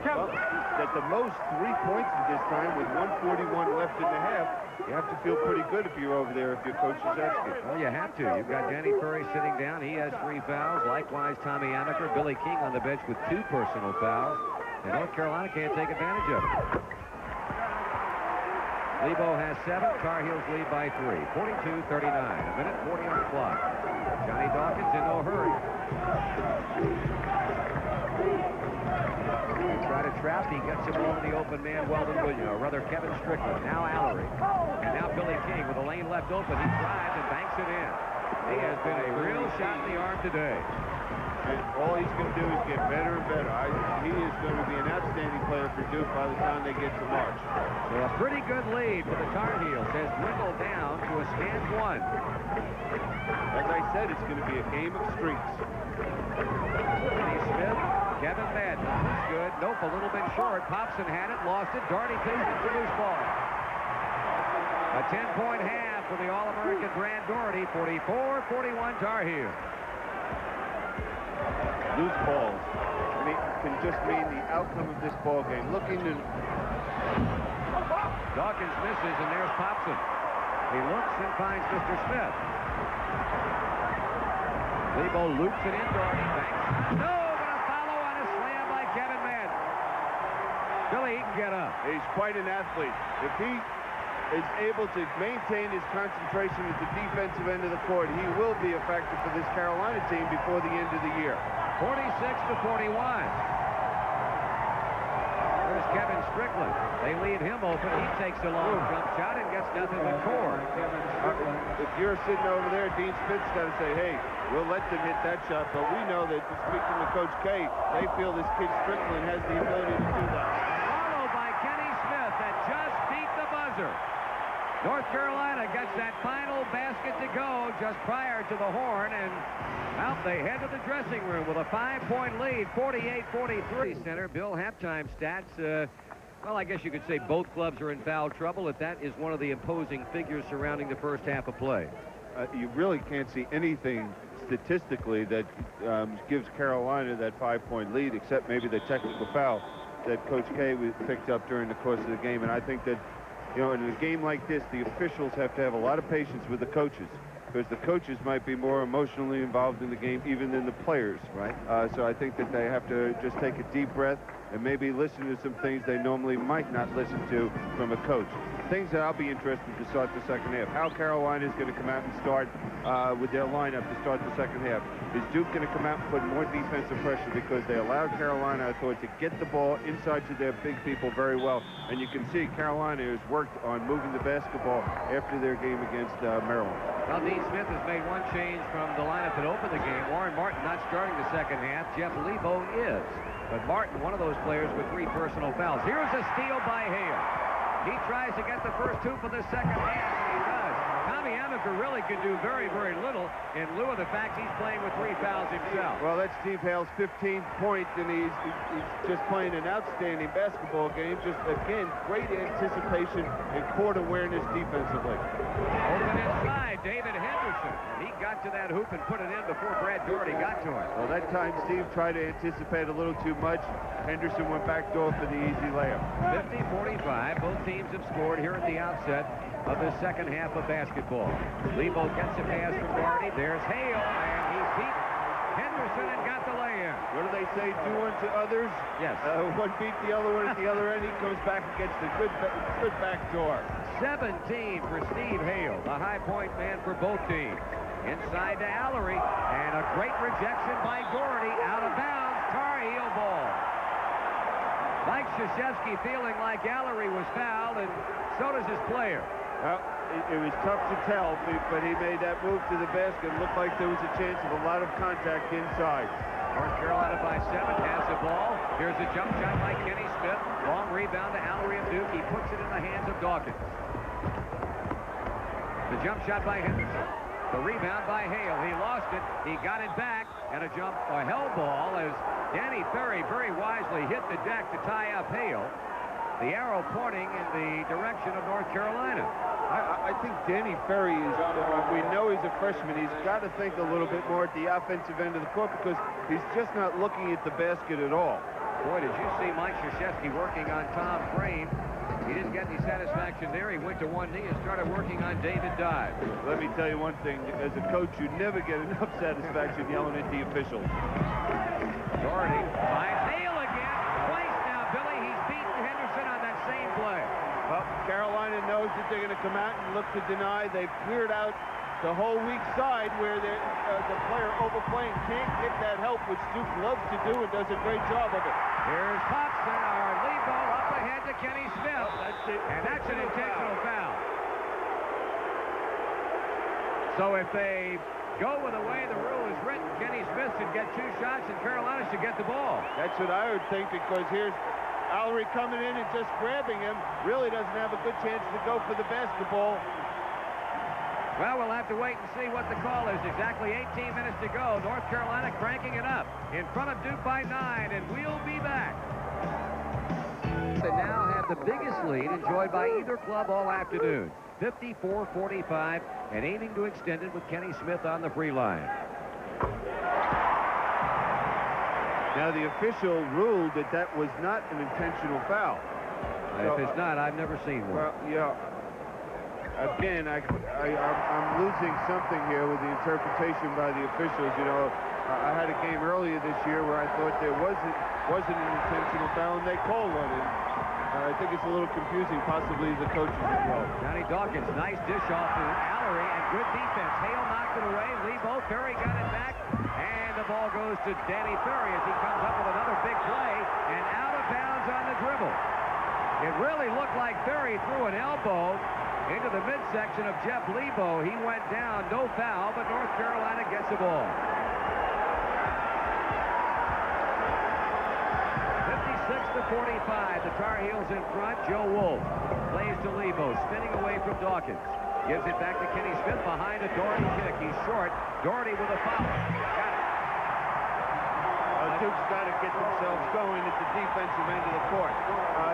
at the most 3 points at this time with 1:41 left in the half. You have to feel pretty good if you're over there, if your coach is asking. Well, you have to. You've got Danny Ferry sitting down. He has 3 fouls. Likewise, Tommy Amaker, Billy King on the bench with 2 personal fouls. And North Carolina can't take advantage of it. Lebo has 7. Tar Heels lead by 3. 42-39. A minute 40 on the clock. Johnny Dawkins in no hurry. Try to trap. He gets him over the open man, Weldon Williams, or rather Kevin Strickland. Now Allery. And now Billy King with a lane left open. He drives and banks it in. He has been a real shot in the arm today. And all he's going to do is get better and better. He is going to be an outstanding player for Duke by the time they get to March. So a pretty good lead for the Tar Heels has dwindled down to a scant 1. As I said, it's going to be a game of streaks. Kenny Smith, Kevin Madden, that's good. Nope, a little bit short. Popson had it, lost it. Daugherty takes it for loose ball. A 10-point half for the All-American Brad Daugherty. 44-41 Tar Heels. Loose balls can just mean the outcome of this ball game. Looking to... Dawkins misses, and there's Popson. He looks and finds Mr. Smith. Lebo loops it in. Daugherty banks. No, but a follow on a slam by Kevin Madden. Billy, he can get up. He's quite an athlete. If he is able to maintain his concentration at the defensive end of the court, he will be a factor for this Carolina team before the end of the year. 46-41. There's Kevin Strickland. They leave him open. He takes a long jump shot and gets nothing but core. If you're sitting over there, Dean Smith's got to say, hey, we'll let them hit that shot. But we know that, speaking to Coach K, they feel this kid Strickland has the ability to do that. Followed by Kenny Smith that just beat the buzzer. North Carolina gets that final basket to go just prior to the horn, and well, they head to the dressing room with a 5-point lead, 48-43. Center, Bill, halftime stats. Well, I guess you could say both clubs are in foul trouble, if that is one of the imposing figures surrounding the first half of play. You really can't see anything statistically that gives Carolina that 5-point lead, except maybe the technical foul that Coach K picked up during the course of the game. And I think that, you know, in a game like this, the officials have to have a lot of patience with the coaches, because the coaches might be more emotionally involved in the game even than the players. Right. So I think that they have to just take a deep breath and maybe listen to some things they normally might not listen to from a coach. Things that I'll be interested to start the second half. How Carolina is going to come out and start with their lineup to start the second half. Is Duke going to come out and put more defensive pressure, because they allowed Carolina, I thought, to get the ball inside to their big people very well. And you can see Carolina has worked on moving the basketball after their game against Maryland. Well, Dean Smith has made one change from the lineup that opened the game. Warren Martin not starting the second half. Jeff Lebo is. But Martin, one of those players with 3 personal fouls. Here's a steal by Hale. He tries to get the first 2 for the second half, and he does. Tommy Amaker really can do very, very little in lieu of the fact he's playing with 3 fouls himself. Well, that's Steve Hale's 15th point, and he's just playing an outstanding basketball game. Just, again, great anticipation and court awareness defensively. Open inside, David Henderson. He got to that hoop and put it in before Brad Daugherty got to it. Well, that time Steve tried to anticipate a little too much. Henderson went back door for the easy layup. 50-45. Both teams have scored here at the outset of the second half of basketball. Lebo gets a pass from Daugherty. There's Hale, and he beat Henderson and got the lay-in. What do they say? Do unto others. Yes. One beat the other one at the other end. He comes back and gets the good back door. 17 for Steve Hale, the high point man for both teams. Inside to Allery, and a great rejection by Doherty, out of bounds, Tar Heel ball. Mike Krzyzewski feeling like Allery was fouled, and so does his player. Well, it was tough to tell, but he made that move to the basket. It looked like there was a chance of a lot of contact inside. North Carolina by 7, has the ball. Here's a jump shot by Kenny Smith. Long rebound to Allery of Duke. He puts it in the hands of Dawkins. The jump shot by Henderson. The rebound by Hale. He lost it. He got it back. And a hell ball as Danny Ferry very wisely hit the deck to tie up Hale. The arrow pointing in the direction of North Carolina. I think Danny Ferry is, we know he's a freshman. He's got to think a little bit more at the offensive end of the court because he's just not looking at the basket at all. Boy, did you see Mike Krzyzewski working on Tom Frame. He didn't get any satisfaction there. He went to one knee and started working on David Dodd. Let me tell you one thing. As a coach, you never get enough satisfaction yelling at the officials. Doherty finds Hale again. Twice now, Billy. He's beaten Henderson on that same play. Well, Carolina knows that they're going to come out and look to deny. They've cleared out the whole weak side where the player overplaying can't get that help, which Duke loves to do and does a great job of it. Here's Popson, our lead ball up ahead to Kenny Smith. And that's an intentional foul. So if they go with the way the rule is written, Kenny Smith should get 2 shots and Carolina should get the ball. That's what I would think, because here's Allery coming in and just grabbing him. Really doesn't have a good chance to go for the basketball. Well, we'll have to wait and see what the call is. Exactly 18 minutes to go. North Carolina cranking it up in front of Duke by 9, and we'll be back. They now have the biggest lead enjoyed by either club all afternoon. 54-45, and aiming to extend it with Kenny Smith on the free line. Now, the official ruled that that was not an intentional foul. If it's not, I've never seen one. Well, yeah. Again, I'm losing something here with the interpretation by the officials. You know, I had a game earlier this year where I thought there wasn't an intentional foul, and they called one. And I think it's a little confusing, possibly the coaches as well. Johnny Dawkins, nice dish off to Allery, and good defense. Hale knocked it away. Lebo, Ferry got it back, and the ball goes to Danny Ferry as he comes up with another big play, and out of bounds on the dribble. It really looked like Ferry threw an elbow into the midsection of Jeff Lebo. He went down, no foul, but North Carolina gets the ball. 56-45, the Tar Heels in front. Joe Wolf plays to Lebo, spinning away from Dawkins. Gives it back to Kenny Smith behind a Doherty kick. He's short. Doherty with a foul. Got it. Duke's got to get themselves going at the defensive end of the court.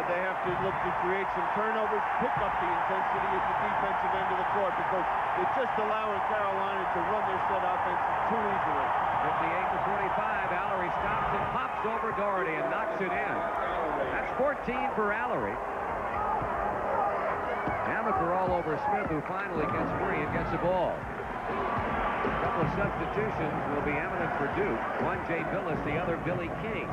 They have to look to create some turnovers, pick up the intensity at the defensive end of the court, because they're just allowing Carolina to run their set offense too easily. 58-45, Allery stops and pops over Doherty and knocks it in. That's 14 for Allery. Amaker all over Smith, who finally gets free and gets the ball. A couple of substitutions will be eminent for Duke. One, Jay Billis, the other, Billy King.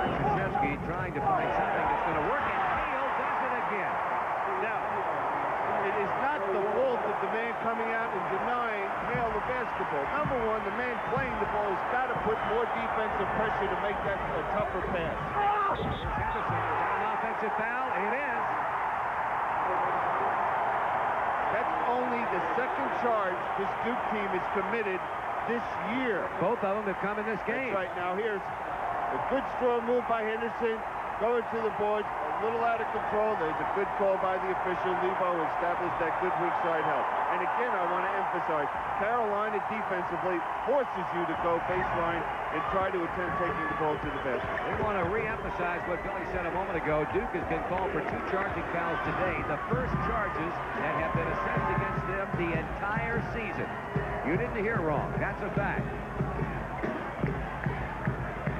Krzyzewski trying to find something that's going to work, and Hale does it again. Now, it is not the fault of the man coming out and denying Hale the basketball. Number one, the man playing the ball has got to put more defensive pressure to make that a tougher pass. Here's Henderson. Is that an offensive foul? It is. That's only the second charge this Duke team has committed this year. Both of them have come in this game. That's right. Now here's a good strong move by Henderson, going to the boards, a little out of control. There's a good call by the official. Lebo established that good weak side help. And again, I want to emphasize, Carolina defensively forces you to go baseline and try to attempt taking the ball to the basket. We want to re-emphasize what Billy said a moment ago. Duke has been called for 2 charging fouls today, the first charges that have been assessed against them the entire season. You didn't hear wrong. That's a fact.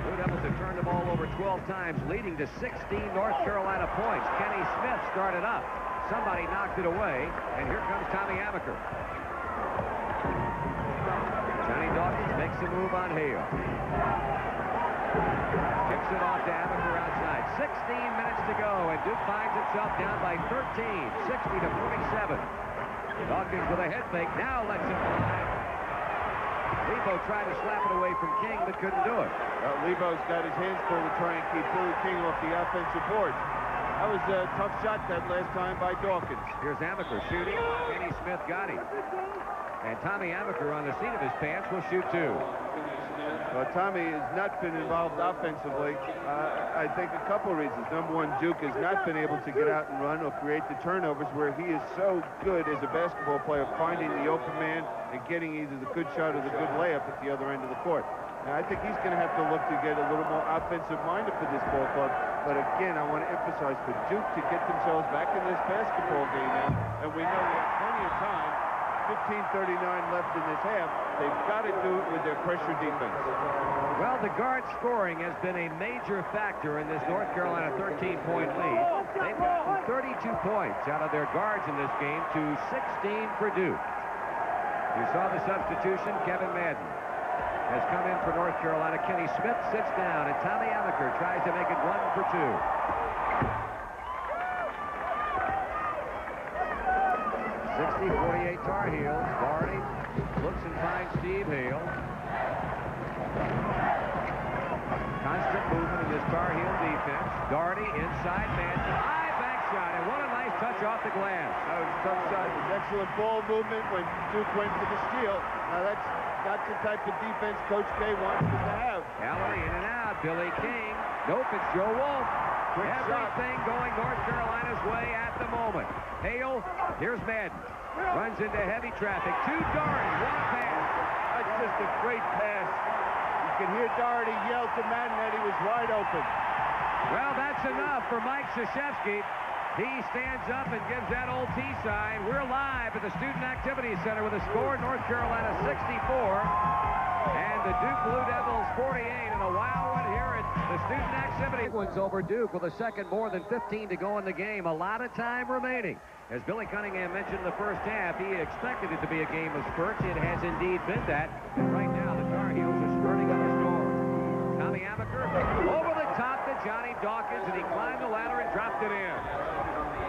Blue Devils have turned the ball over 12 times, leading to 16 North Carolina points. Kenny Smith started up. Somebody knocked it away, and here comes Tommy Amaker. Johnny Dawkins Dawkins makes a move on Hale. Kicks it off to Amaker outside. 16 minutes to go, and Duke finds itself down by 13, 60-47. Dawkins with a head fake, now lets it fly. Lebo tried to slap it away from King, but couldn't do it. Lebo's got his hands full to try and keep Billy King off the offensive boards. That was a tough shot that last time by Dawkins. Here's Amaker shooting. Kenny Smith got him. And Tommy Amaker on the seat of his pants will shoot two. Well, Tommy has not been involved offensively. I think a couple of reasons. Number one, Duke has not been able to get out and run or create the turnovers where he is so good as a basketball player, finding the open man and getting either the good shot or the good layup at the other end of the court. Now, I think he's going to have to look to get a little more offensive-minded for this ball club. But again, I want to emphasize for Duke to get themselves back in this basketball game now, and we know we have plenty of time. 15:39 left in this half. They've got to do it with their pressure defense. Well, the guard scoring has been a major factor in this North Carolina 13-point lead. They've gotten 32 points out of their guards in this game to 16 for Duke. You saw the substitution. Kevin Madden has come in for North Carolina. Kenny Smith sits down, and Tommy Amaker tries to make it 1 for 2. 60-48 Tar Heels. Barney looks and finds Steve Hale. Constant movement in this Tar Heel defense. Doherty inside Manson. High bank shot, and what a nice touch off the glass. That was a tough shot. It was excellent ball movement when Duke went for the steal. Now that's the type of defense Coach K wants them to have. Gallery in and out. Billy King. Nope, it's Joe Wolf. Quick Everything shot. Going North Carolina's way at the moment. Hale, here's Madden. Runs into heavy traffic. To Doherty. One pass. That's just a great pass. You can hear Doherty yell to Madden that he was wide open. Well, that's enough for Mike Krzyzewski. He stands up and gives that old T sign. We're live at the Student Activity Center with a score: North Carolina 64 and the Duke Blue Devils 48. And a wild one here at the Student Activity. One's over Duke with a second more than 15 to go in the game. A lot of time remaining. As Billy Cunningham mentioned in the first half, he expected it to be a game of spurts. It has indeed been that. And right now, the Tar Heels are spurting up a score. Tommy Amaker over the top to Johnny Dawkins, and he climbed the ladder and dropped it in.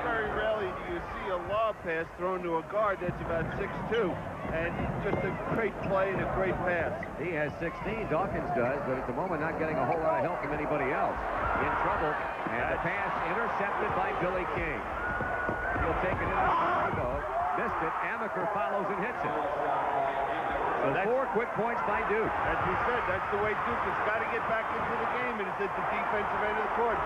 Very rarely do you see a lob pass thrown to a guard that's about 6'2", and just a great play and a great pass. He has 16, Dawkins does, but at the moment not getting a whole lot of help from anybody else. In trouble, and the pass intercepted by Billy King. He'll take it in the missed it. Amaker follows and hits it. So 4 quick points by Duke. As we said, that's the way Duke has got to get back into the game, and it's at the defensive end of the court.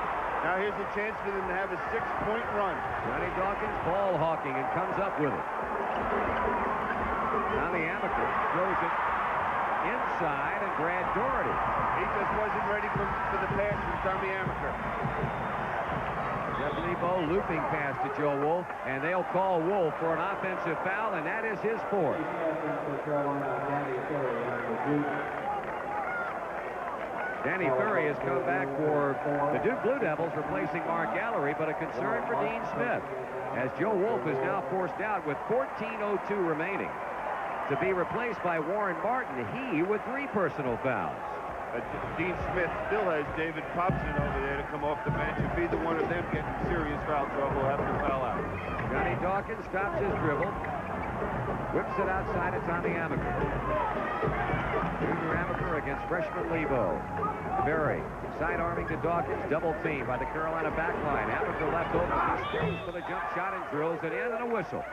Now here's a chance for them to have a 6-point run. Johnny Dawkins ball hawking and comes up with it. Tommy Amaker throws it inside, and Brad Doherty. He just wasn't ready for the pass from Tommy Amaker. Jeff Lebo looping pass to Joe Wolf, and they'll call Wolf for an offensive foul, and that is his 4th. Danny Ferry has come back for the Duke Blue Devils, replacing Mark Gallery, but a concern for Dean Smith, as Joe Wolf is now forced out with 14:02 remaining to be replaced by Warren Martin, he with 3 personal fouls. Dean Smith still has David Popson over there to come off the bench. If either one of them get in serious foul trouble, will have to foul out. Johnny Dawkins stops his dribble, whips it outside of Tommy Amaker. Junior Amaker against freshman Lebo. Berry side-arming to Dawkins, double team by the Carolina backline. Amaker left open, he spins for the jump shot and drills it in, and a whistle.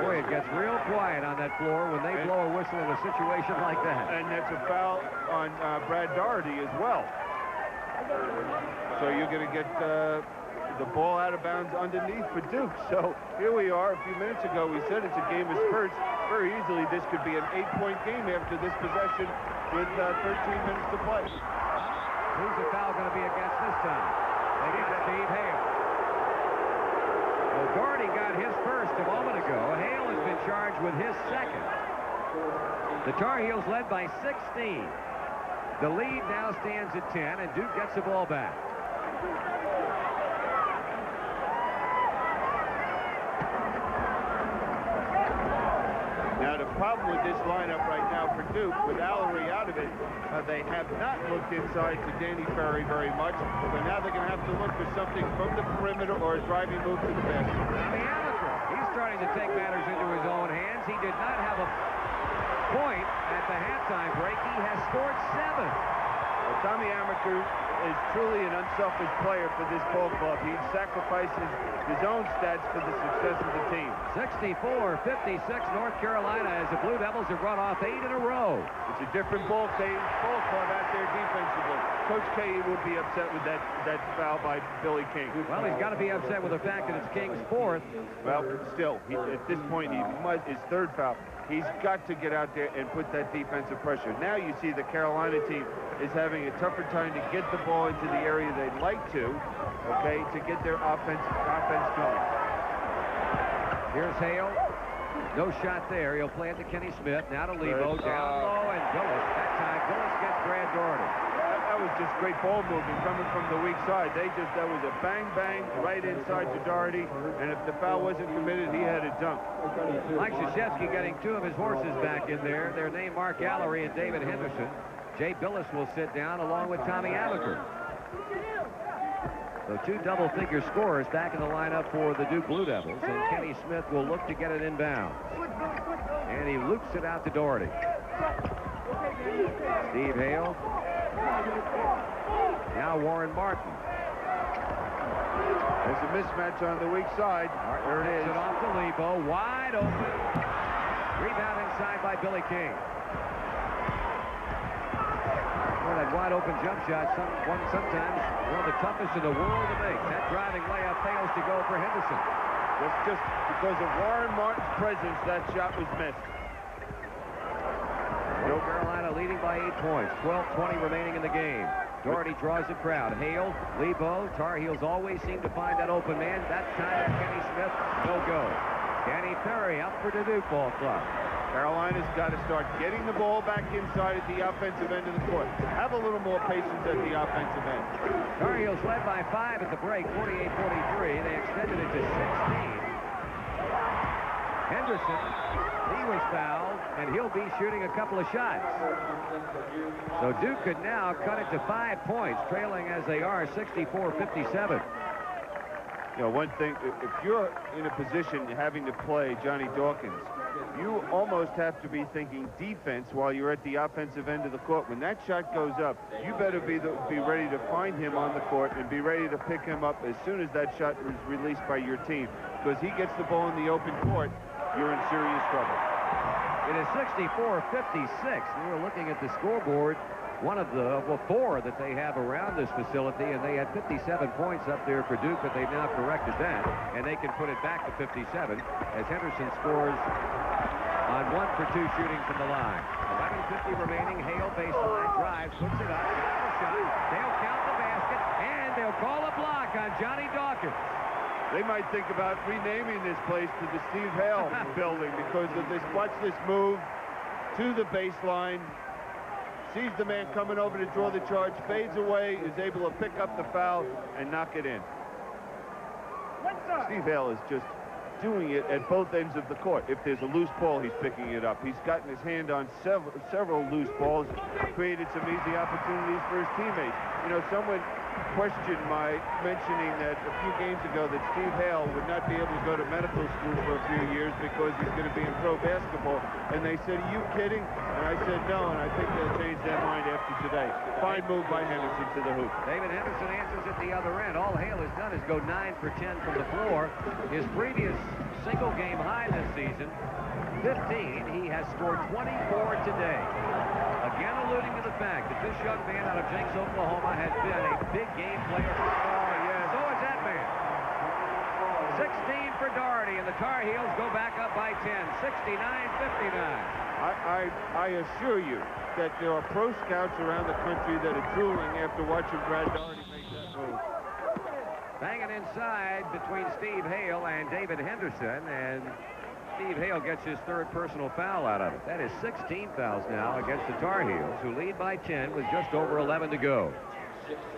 Boy, it gets real quiet on that floor when they blow a whistle in a situation like that. And that's a foul on Brad Doherty as well. So you're going to get the ball out of bounds underneath for Duke. So here we are. A few minutes ago, we said it's a game of spurts. Very easily, this could be an 8-point game after this possession with 13 minutes to play. Who's the foul going to be against this time? Against Steve Hale. Well, Doherty got his first a moment ago. Hale has been charged with his second. The Tar Heels led by 16. The lead now stands at 10, and Duke gets the ball back. Now to problem with this lineup right now for Duke, with Alarie out of it, they have not looked inside to Danny Ferry very much, but now they're going to have to look for something from the perimeter or a driving move to the basket. Tommy Amaker, he's starting to take matters into his own hands. He did not have a point at the halftime break. He has scored 7. Well, Tommy Amaker is truly an unselfish player for this ball club. He sacrifices his own stats for the success of the team. 64-56 North Carolina as the Blue Devils have run off 8 in a row. It's a different ball club out there defensively. Coach K will be upset with that foul by Billy King. Well, he's got to be upset with the fact that it's King's 4th. Well, still, at this point, his 3rd foul. He's got to get out there and put that defensive pressure. Now you see the Carolina team is having a tougher time to get the ball into the area they'd like to, okay, to get their offense going. Here's Hale. No shot there. He'll play it to Kenny Smith. Now to Lebo. Down low, and Gillis. That time, Gillis gets Brad Daugherty. That was just great ball movement coming from the weak side. That was a bang-bang right inside to Daugherty, and if the foul wasn't committed, he had a dunk. Mike Krzyzewski getting 2 of his horses back in there. Their name, Mark Alarie and David Henderson. Jay Billis will sit down along with Tommy Amaker. So 2 double-figure scorers back in the lineup for the Duke Blue Devils, and Kenny Smith will look to get it inbound. And he loops it out to Daugherty. Steve Hale. Now Warren Martin. There's a mismatch on the weak side. There it is. It off to Lebo. Wide open. Rebound inside by Billy King. Well, that wide open jump shot, sometimes one of the toughest in the world to make. That driving layup fails to go for Henderson. Just because of Warren Martin's presence, that shot was missed. North Carolina leading by 8 points. 12:20 remaining in the game. Daugherty draws the crowd. Hale, Lebo, Tar Heels always seem to find that open man. That time Kenny Smith, no go. Danny Ferry up for the Duke Ball Club. Carolina's got to start getting the ball back inside at the offensive end of the court. Have a little more patience at the offensive end. Tar Heels led by 5 at the break, 48-43. They extended it to 16. Henderson, he was fouled, and he'll be shooting a couple of shots. So Duke could now cut it to 5 points, trailing as they are 64-57. You know, one thing, if you're in a position having to play Johnny Dawkins, you almost have to be thinking defense while you're at the offensive end of the court. When that shot goes up, you better be ready to find him on the court and be ready to pick him up as soon as that shot is released by your team. Because he gets the ball in the open court, you're in serious trouble. It is 64-56. We were looking at the scoreboard. One of the, 4 that they have around this facility, and they had 57 points up there for Duke, but they've now corrected that, and they can put it back to 57 as Henderson scores on 1 for 2 shooting from the line. 11:50 remaining. Hale baseline drives, puts it up, a shot. They'll count the basket, and they'll call a block on Johnny Dawkins. They might think about renaming this place to the Steve Hale building because of this. Watch this move to the baseline. Sees the man coming over to draw the charge, fades away, is able to pick up the foul and knock it in. Steve Hale is just doing it at both ends of the court. If there's a loose ball, he's picking it up. He's gotten his hand on several loose balls, created some easy opportunities for his teammates. You know, someone questioned my mentioning that a few games ago that Steve Hale would not be able to go to medical school for a few years because he's going to be in pro basketball. And they said, "Are you kidding?" And I said, "No," and I think they'll change their mind after today. Fine move by Henderson to the hoop. David Henderson answers at the other end. All Hale has done is go 9 for 10 from the floor. His previous single game high this season, 15. He has scored 24 today. Again, alluding to the fact that this young man out of Jenks, Oklahoma, has been a big game player. Oh, yeah. So is that man. 16 for Daugherty, and the Tar Heels go back up by 10, 69-59. I assure you that there are pro scouts around the country that are drooling after watching Brad Daugherty make that move. Banging inside between Steve Hale and David Henderson, and Steve Hale gets his 3rd personal foul out of it. That is 16 fouls now against the Tar Heels, who lead by 10 with just over 11 to go.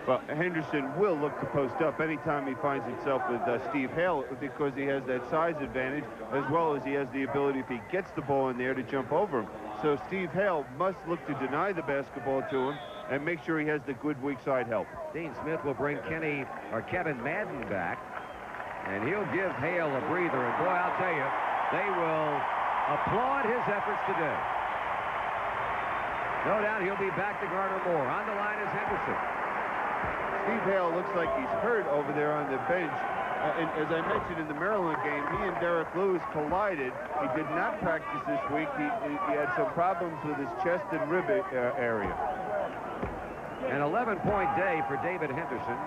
Well, Henderson will look to post up anytime he finds himself with Steve Hale, because he has that size advantage, as well as he has the ability, if he gets the ball in there, to jump over him. So Steve Hale must look to deny the basketball to him and make sure he has the good weak side help. Dean Smith will bring Kevin Madden back, and he'll give Hale a breather. And boy, I'll tell you, they will applaud his efforts today. No doubt he'll be back to garner more. On the line is Henderson. Steve Hale looks like he's hurt over there on the bench. And as I mentioned in the Maryland game, he and Derek Lewis collided. He did not practice this week. He had some problems with his chest and rib area. An 11-point day for David Henderson.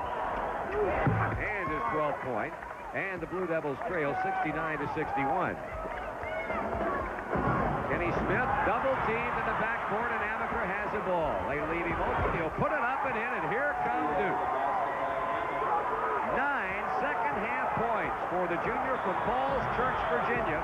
And his 12-point. And the Blue Devils trail 69-61. Kenny Smith double-teamed in the backcourt, and Amaker has the ball. They leave him open. He'll put it up and in, and here comes Duke. 9 second-half points for the junior from Falls Church, Virginia.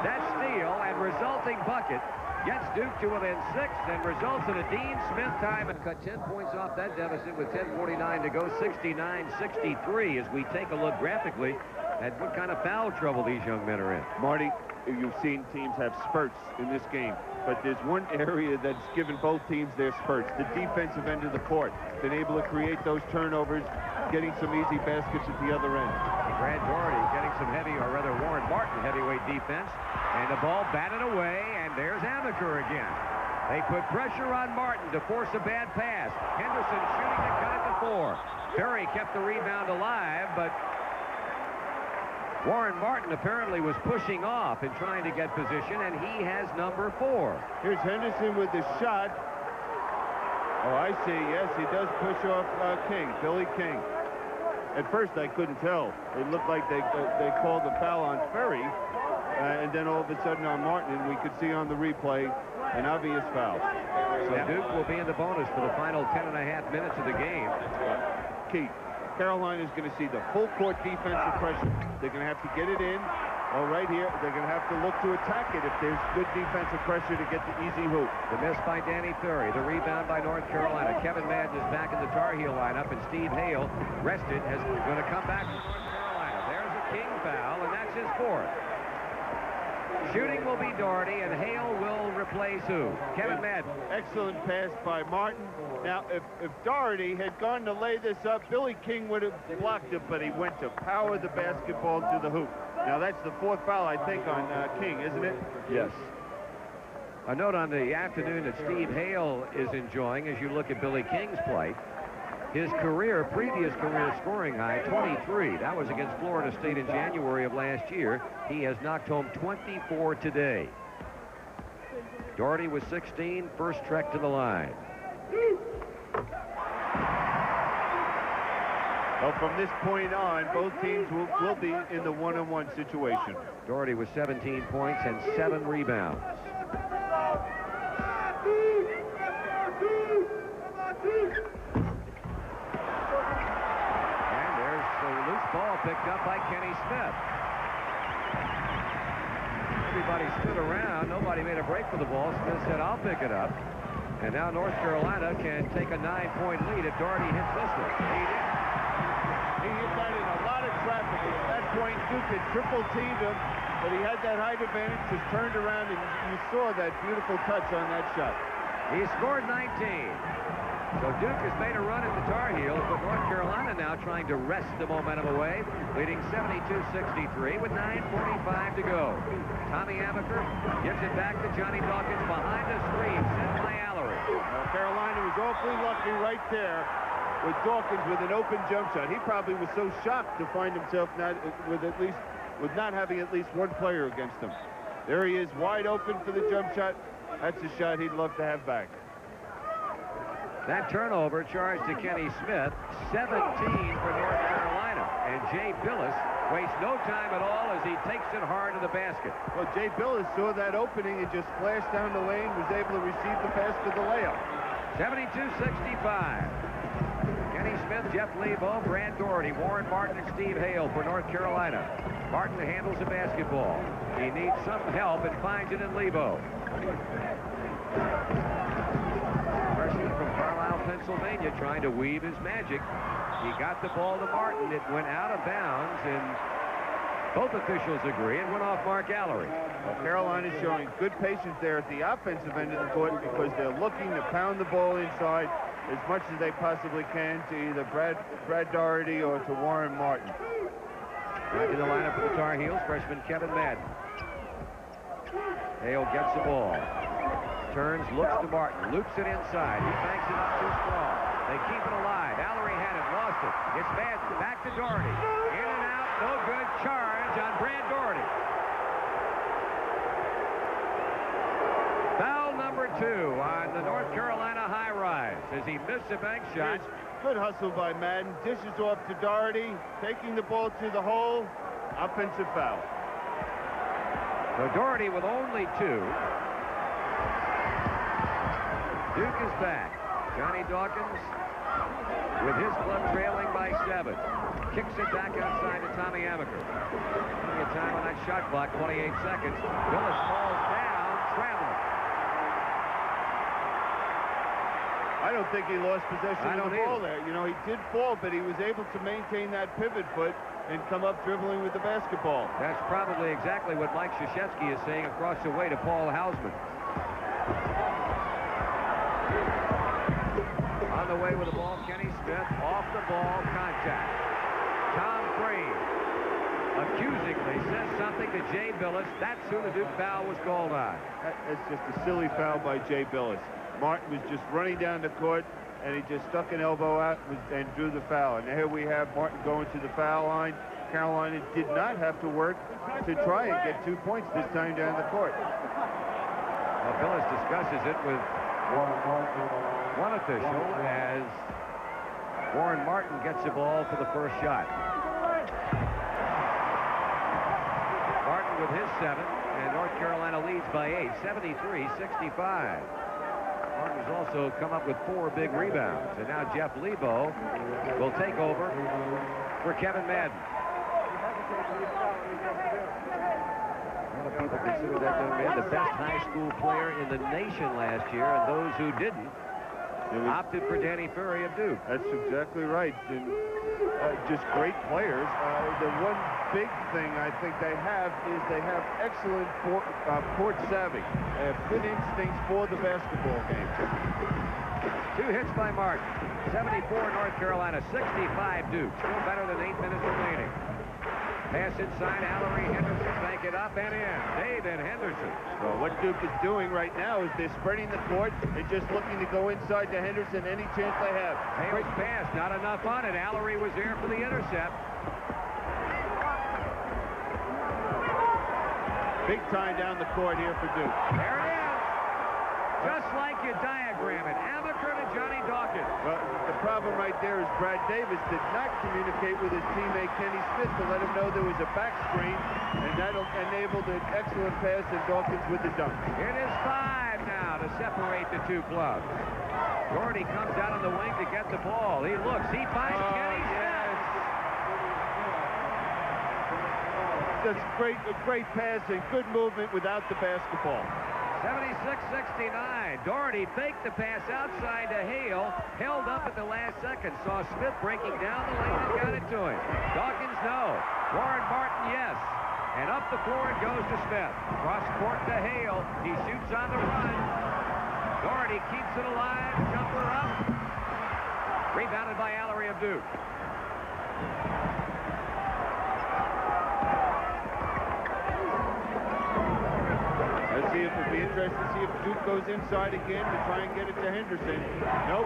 That steal and resulting bucket gets Duke to within 6 and results in a Dean Smith time. And cut 10 points off that deficit with 10:49 to go, 69-63, as we take a look graphically at what kind of foul trouble these young men are in. Marty, you've seen teams have spurts in this game, but there's one area that's given both teams their spurts: the defensive end of the court. Been able to create those turnovers, getting some easy baskets at the other end. Brad Daugherty getting some heavy, or rather Warren Martin heavyweight defense, and the ball batted away, and there's Amaker again. They put pressure on Martin to force a bad pass. Henderson shooting to cut it to 4. Perry kept the rebound alive, but Warren Martin apparently was pushing off and trying to get position, and he has number 4. Here's Henderson with the shot. Oh, I see. Yes, he does push off King, Billy King. At first, I couldn't tell. It looked like they called the foul on Ferry, and then all of a sudden on Martin, and we could see on the replay an obvious foul. So Duke will be in the bonus for the final 10.5 minutes of the game. Key. Carolina is going to see the full court defensive pressure. They're going to have to get it in. Oh, right here, they're going to have to look to attack it if there's good defensive pressure to get the easy hoop. The miss by Danny Ferry. The rebound by North Carolina. Kevin Madden is back in the Tar Heel lineup, and Steve Hale, rested, is going to come back to North Carolina. There's a King foul, and that's his 4th. Shooting will be Daugherty, and Hale will replace who? Kevin Madden. Excellent pass by Martin. Now, if Daugherty had gone to lay this up, Billy King would have blocked it, but he went to power the basketball to the hoop. Now, that's the 4th foul, I think, on King, isn't it? Yes. A note on the afternoon that Steve Hale is enjoying as you look at Billy King's play. His previous career scoring high, 23. That was against Florida State in January of last year. He has knocked home 24 today. Daugherty was 16, first trek to the line. Well, from this point on, both teams will be in the one-on-one situation. Daugherty with 17 points and 7 rebounds. And there's a loose ball picked up by Kenny Smith. Everybody stood around. Nobody made a break for the ball. Smith said, "I'll pick it up." And now North Carolina can take a 9-point lead if Daugherty hits this one. He did. He got in a lot of traffic. At that point, Duke had triple-teamed him, but he had that height advantage, just turned around, and you saw that beautiful touch on that shot. He scored 19. So Duke has made a run at the Tar Heels, but North Carolina now trying to wrest the momentum away, leading 72-63 with 9:45 to go. Tommy Amaker gives it back to Johnny Dawkins behind the screen, sent by Allery. Carolina was awfully lucky right there with Dawkins with an open jump shot. He probably was so shocked to find himself not having at least one player against him. There he is, wide open for the jump shot. That's a shot he'd love to have back. That turnover charged to Kenny Smith, 17 for North Carolina. And Jay Billis wastes no time at all as he takes it hard to the basket. Well, Jay Billis saw that opening and just flashed down the lane, was able to receive the pass for the layup. 72-65. Kenny Smith, Jeff Lebo, Brad Daugherty, Warren Martin, and Steve Hale for North Carolina. Martin handles the basketball. He needs some help and finds it in Lebo. freshman from Carlisle, Pennsylvania, trying to weave his magic. He got the ball to Martin. It went out of bounds, and both officials agree it went off Mark Alarie. Well, Carolina's showing good patience there at the offensive end of the court because they're looking to pound the ball inside as much as they possibly can to either Brad Daugherty or to Warren Martin. Back in the lineup for the Tar Heels, freshman Kevin Madden. Hale gets the ball. Turns, looks to Martin, loops it inside. He banks it up too strong. They keep it alive. Alarie had it, lost it. It's Madden, back to Daugherty. In and out, no good. Charge on Brad Daugherty. Foul number 2 on the North Carolina high rise as he missed a bank shot. Good hustle by Madden. Dishes off to Daugherty, taking the ball to the hole. Offensive foul. So Daugherty with only 2. Duke is back. Johnny Dawkins with his club trailing by 7. Kicks it back outside to Tommy Amaker. Plenty of time on that shot clock, 28 seconds. Willis falls down, traveling. I don't think he lost possession of the ball there. You know, he did fall, but he was able to maintain that pivot foot and come up dribbling with the basketball. That's probably exactly what Mike Krzyzewski is saying across the way to Paul Hausman. On the way with the ball, Kenny Smith, off the ball, contact. Tom Frame accusingly says something to Jay Billis. That's who the Duke foul was called on. That's just a silly foul by Jay Billis. Martin was just running down the court, and he just stuck an elbow out and drew the foul. And here we have Martin going to the foul line. Carolina did not have to work to try and get 2 points this time down the court. Well, Billis discusses it with one official as Warren Martin gets the ball for the first shot. Martin with his 7, and North Carolina leads by 8, 73-65. Martin's also come up with 4 big rebounds, and now Jeff Lebo will take over for Kevin Madden. A lot of people consider that young man the best high school player in the nation last year, and those who didn't opted for Danny Ferry of Duke. That's exactly right. And, just great players. The one big thing I think they have is they have excellent court savvy. They have good instincts for the basketball game. 2 hits by Martin. 74 North Carolina, 65 Duke. Still better than 8 minutes remaining. Pass inside, Alarie, Henderson, bank it up and in. David Henderson. So what Duke is doing right now is they're spreading the court and just looking to go inside to Henderson any chance they have. Hale's pass, not enough on it. Alarie was there for the intercept. Big time down the court here for Duke. There it is. Just like you diagram it. Amaker to Johnny Dawkins. Well, the problem right there is Brad Davis did not communicate with his teammate Kenny Smith to let him know there was a back screen, and that enabled an excellent pass to Dawkins with the dunk. It is 5 now to separate the 2 clubs. Daugherty comes out on the wing to get the ball. He looks. He finds Kenny Smith. That's great pass and good movement without the basketball. 76-69. Daugherty faked the pass outside to Hale. Held up at the last second. Saw Smith breaking down the lane and got it to him. Dawkins, no. Warren Martin, yes. And up the floor it goes to Smith. Cross court to Hale. He shoots on the run. Daugherty keeps it alive. Jumper up. Rebounded by Alarie of Duke. Let's see if it'll be interesting to see if Duke goes inside again to try and get it to Henderson. Nope.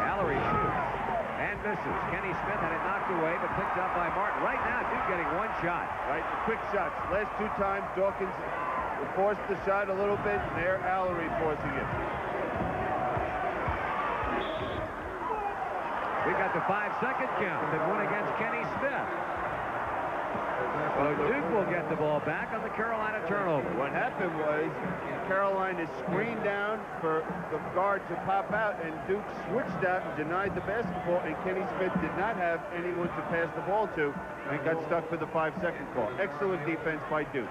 Alarie shoots and misses. Kenny Smith had it knocked away, but picked up by Martin. Right now, Duke getting 1 shot. Right, quick shots. Last 2 times, Dawkins forced the shot a little bit, and there Alarie forcing it. We got the 5-second count that won against Kenny Smith. So Duke will get the ball back on the Carolina turnover. What happened was Carolina screened down for the guard to pop out, and Duke switched out and denied the basketball, and Kenny Smith did not have anyone to pass the ball to and got stuck for the 5-second call. Excellent defense by Duke.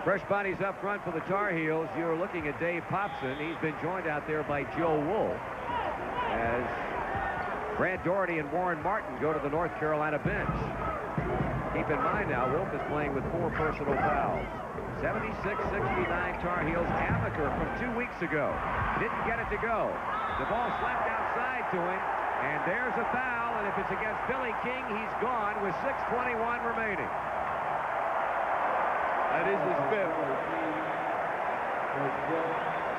Fresh bodies up front for the Tar Heels. You're looking at Dave Popson. He's been joined out there by Joe Wolf as Brad Daugherty and Warren Martin go to the North Carolina bench. Keep in mind now, Wolf is playing with 4 personal fouls. 76-69 Tar Heels. Amaker from 2 weeks ago. Didn't get it to go. The ball slapped outside to him, and there's a foul, and if it's against Billy King, he's gone with 6:21 remaining. That is his 5th.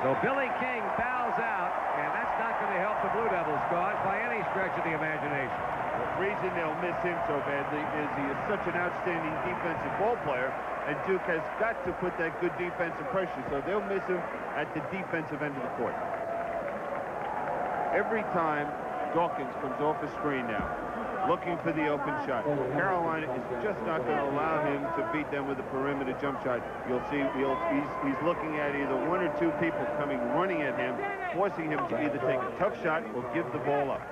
So Billy King fouls out, and that's not going to help the Blue Devils cause by any stretch of the imagination. The reason they'll miss him so badly is he is such an outstanding defensive ball player, and Duke has got to put that good defensive pressure, so they'll miss him at the defensive end of the court. Every time Dawkins comes off a screen now, looking for the open shot, Carolina is just not going to allow him to beat them with a perimeter jump shot. You'll see he's looking at either 1 or 2 people coming running at him, forcing him to either take a tough shot or give the ball up.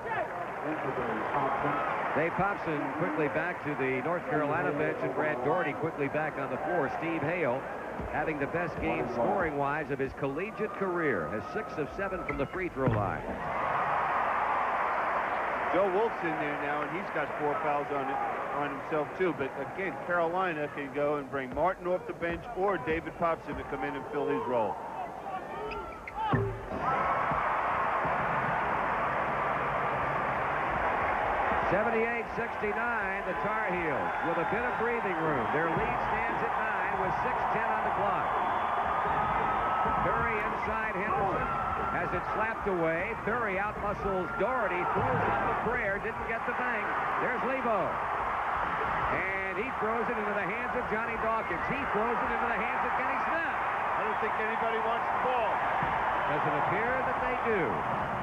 Dave Popson quickly back to the North Carolina bench, and Brad Daugherty quickly back on the floor. Steve Hale, having the best game scoring-wise of his collegiate career, has 6 of 7 from the free throw line. Joe Wolf's in there now, and he's got 4 fouls on himself, too. But, again, Carolina can go and bring Martin off the bench or David Popson to come in and fill his role. (78-69) the Tar Heels with a bit of breathing room. Their lead stands at 9 with 6:10 on the clock. Curry inside Henderson. Has it slapped away. Curry outmuscles Daugherty. Fools on the prayer. Didn't get the bang. There's Lebo. And he throws it into the hands of Johnny Dawkins. He throws it into the hands of Kenny Smith. I don't think anybody wants the ball. Doesn't appear that they do.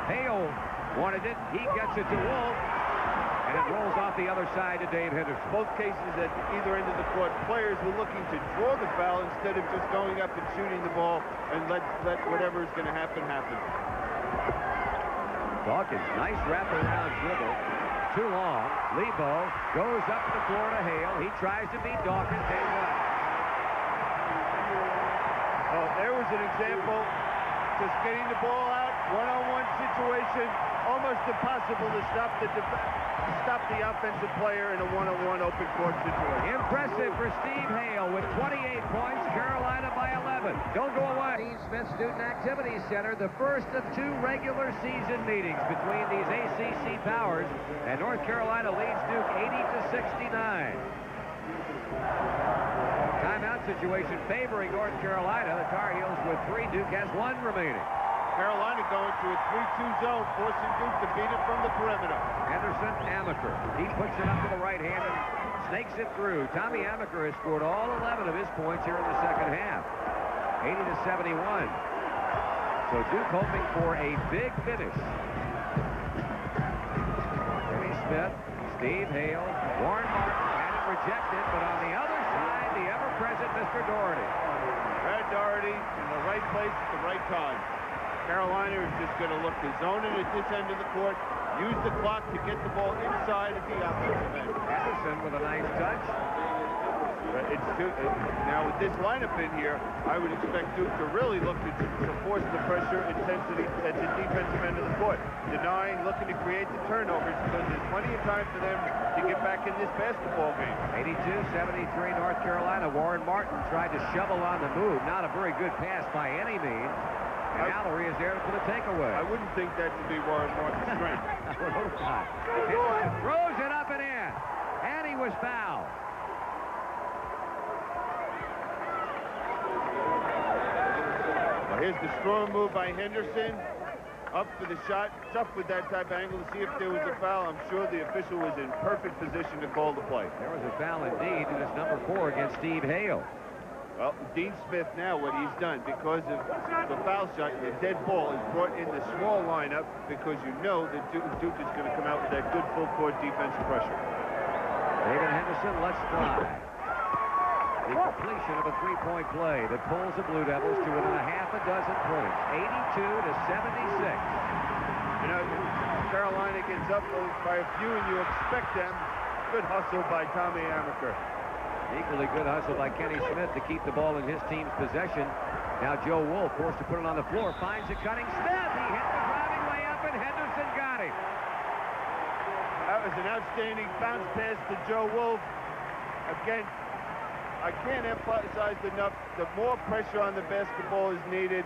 Hale wanted it. He gets it to Wolf. And it rolls off the other side to Dave Henderson. Both cases at either end of the court, players were looking to draw the foul instead of just going up and shooting the ball and let whatever is going to happen, happen. Dawkins, nice wraparound dribble. Too long. Lebo goes up the floor to Hale. He tries to beat Dawkins. Oh, there was an example. Just getting the ball out, one-on-one situation, almost impossible to stop the offensive player in a one-on-one open court situation. Impressive for Steve Hale with 28 points, Carolina by 11. Don't go away. Steve Smith Student Activities Center, the first of 2 regular season meetings between these ACC powers, and North Carolina leads Duke 80-69. Timeout situation favoring North Carolina. The Tar Heels with 3. Duke has 1 remaining. Carolina going to a 3-2 zone, forcing Duke to beat it from the perimeter. Henderson, Amaker. He puts it up to the right hand and snakes it through. Tommy Amaker has scored all 11 of his points here in the second half. 80-71. So Duke hoping for a big finish. Kenny Smith, Steve Hale, Warren Martin had it rejected, but on the other side, the ever-present Mr. Daugherty. Brad Daugherty in the right place at the right time. Carolina is just going to look to zone it at this end of the court, use the clock to get the ball inside at the offensive end. Henderson with a nice touch. Now with this lineup in here, I would expect Duke to really look to force the pressure intensity at the defensive end of the court, denying, looking to create the turnovers because there's plenty of time for them to get back in this basketball game. 82-73 North Carolina. Warren Martin tried to shovel on the move. Not a very good pass by any means. And Mallory is there for the takeaway. I wouldn't think that to be Warren Martin's strength. Henderson throws it up and in. And he was fouled. Well, here's the strong move by Henderson. Up for the shot. Tough with that type of angle to see if there was a foul. I'm sure the official was in perfect position to call the play. There was a foul indeed, and it's number 4 against Steve Hale. Well, Dean Smith now, what he's done, because of the foul shot, the dead ball is brought in the small lineup because you know that Duke is going to come out with that good full-court defensive pressure. David Henderson lets fly. The completion of a three-point play that pulls the Blue Devils to within a half a dozen points, 82-76. You know, Carolina gets up by a few, and you expect them. Good hustle by Tommy Amaker. Equally good hustle by Kenny Smith to keep the ball in his team's possession. Now Joe Wolf forced to put it on the floor. Finds it cutting Smith. He hit the driving layup, and Henderson got him. That was an outstanding bounce pass to Joe Wolf. Again, I can't emphasize enough, the more pressure on the basketball is needed.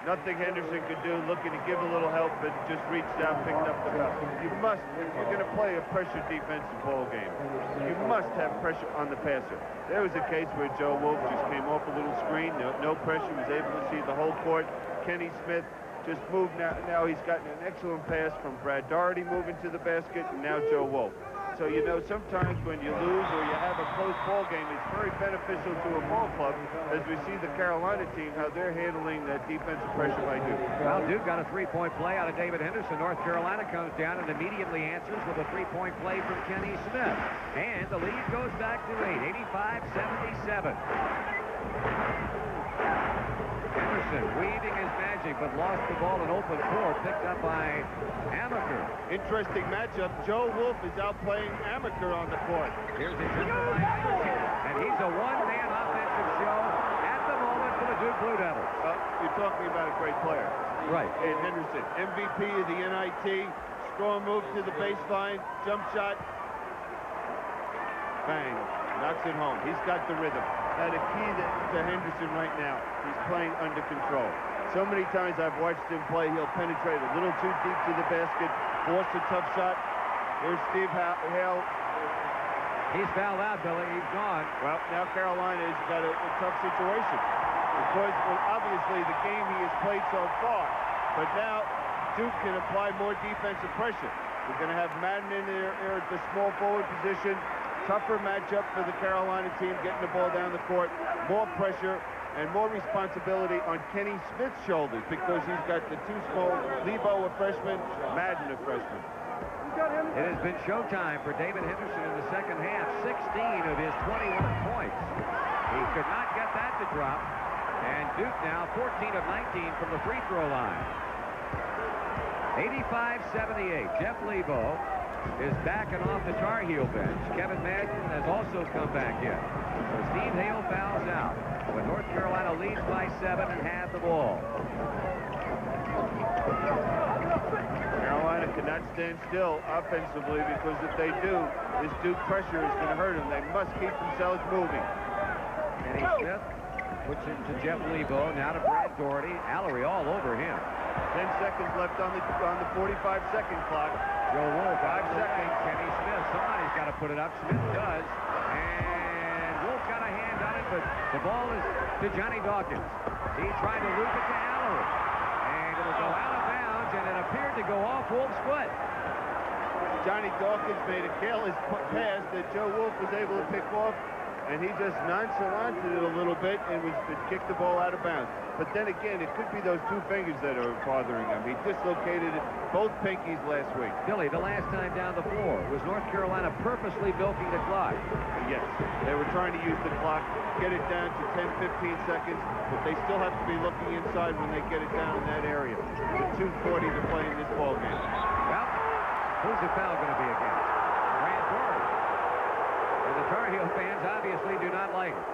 Nothing Henderson could do, looking to give a little help, but just reached out, picked up the ball. You must, if you're going to play a pressure defensive ball game, you must have pressure on the passer. There was a case where Joe Wolf just came off a little screen, no pressure, was able to see the whole court. Kenny Smith just moved now he's gotten an excellent pass from Brad Daugherty moving to the basket, and now Joe Wolf. So, you know, sometimes when you lose or you have a close ball game, it's very beneficial to a ball club, as we see the Carolina team, how they're handling that defensive pressure by Duke. Well, Duke got a three-point play out of David Henderson. North Carolina comes down and immediately answers with a three-point play from Kenny Smith. And the lead goes back to 85-77. Henderson weaving his magic, but lost the ball in open court, picked up by Amaker. Interesting matchup. Joe Wolf is outplaying Amaker on the court. Here's the jumper by Henderson, and he's a one-man offensive show at the moment for the Duke Blue Devils. You're talking about a great player. Right. And Henderson, MVP of the NIT, strong move to the baseline, jump shot, bang, knocks it home. He's got the rhythm. Now the key to Henderson right now, he's playing under control. So many times I've watched him play, he'll penetrate a little too deep to the basket, force a tough shot. Here's Steve Hale. He's fouled out, Billy. He's gone. Well, now Carolina has got a tough situation because, well, obviously the game he has played so far, but now Duke can apply more defensive pressure. We're going to have Madden in there at the small forward position. Tougher matchup for the Carolina team, getting the ball down the court, more pressure and more responsibility on Kenny Smith's shoulders because he's got the two small, Lebo a freshman, Madden a freshman. It has been showtime for David Henderson in the second half. 16 of his 21 points. He could not get that to drop. And Duke now 14 of 19 from the free throw line. 85-78. Jeff Lebo is backing off the Tar Heel bench. Kevin Madden has also come back in. So Steve Hale fouls out when North Carolina leads by 7 and has the ball. Carolina cannot stand still offensively because if they do, this Duke pressure is going to hurt them. They must keep themselves moving. Kenny Smith puts it to Jeff Lebo, now to Brad Daugherty. Allery all over him. 10 seconds left on the 45-second clock. Joe Wolf, 5 seconds. Kenny Smith, somebody's got to put it up. Smith does. And Wolf got a hand on it, but the ball is to Johnny Dawkins. He tried to loop it to Allery. And it'll go out of bounds, and it appeared to go off Wolf's foot. Johnny Dawkins made a careless pass that Joe Wolf was able to pick off, and he just nonchalanted it a little bit and kicked the ball out of bounds. But then again, it could be those two fingers that are bothering him. He dislocated both pinkies last week. Billy, the last time down the floor, was North Carolina purposely milking the clock? Yes, they were trying to use the clock, get it down to 10, 15 seconds, but they still have to be looking inside when they get it down in that area. With 2:40 to play in this ball game. Well, who's the foul going to be against? Brad Daugherty. And the Tar Heel fans obviously do not like it.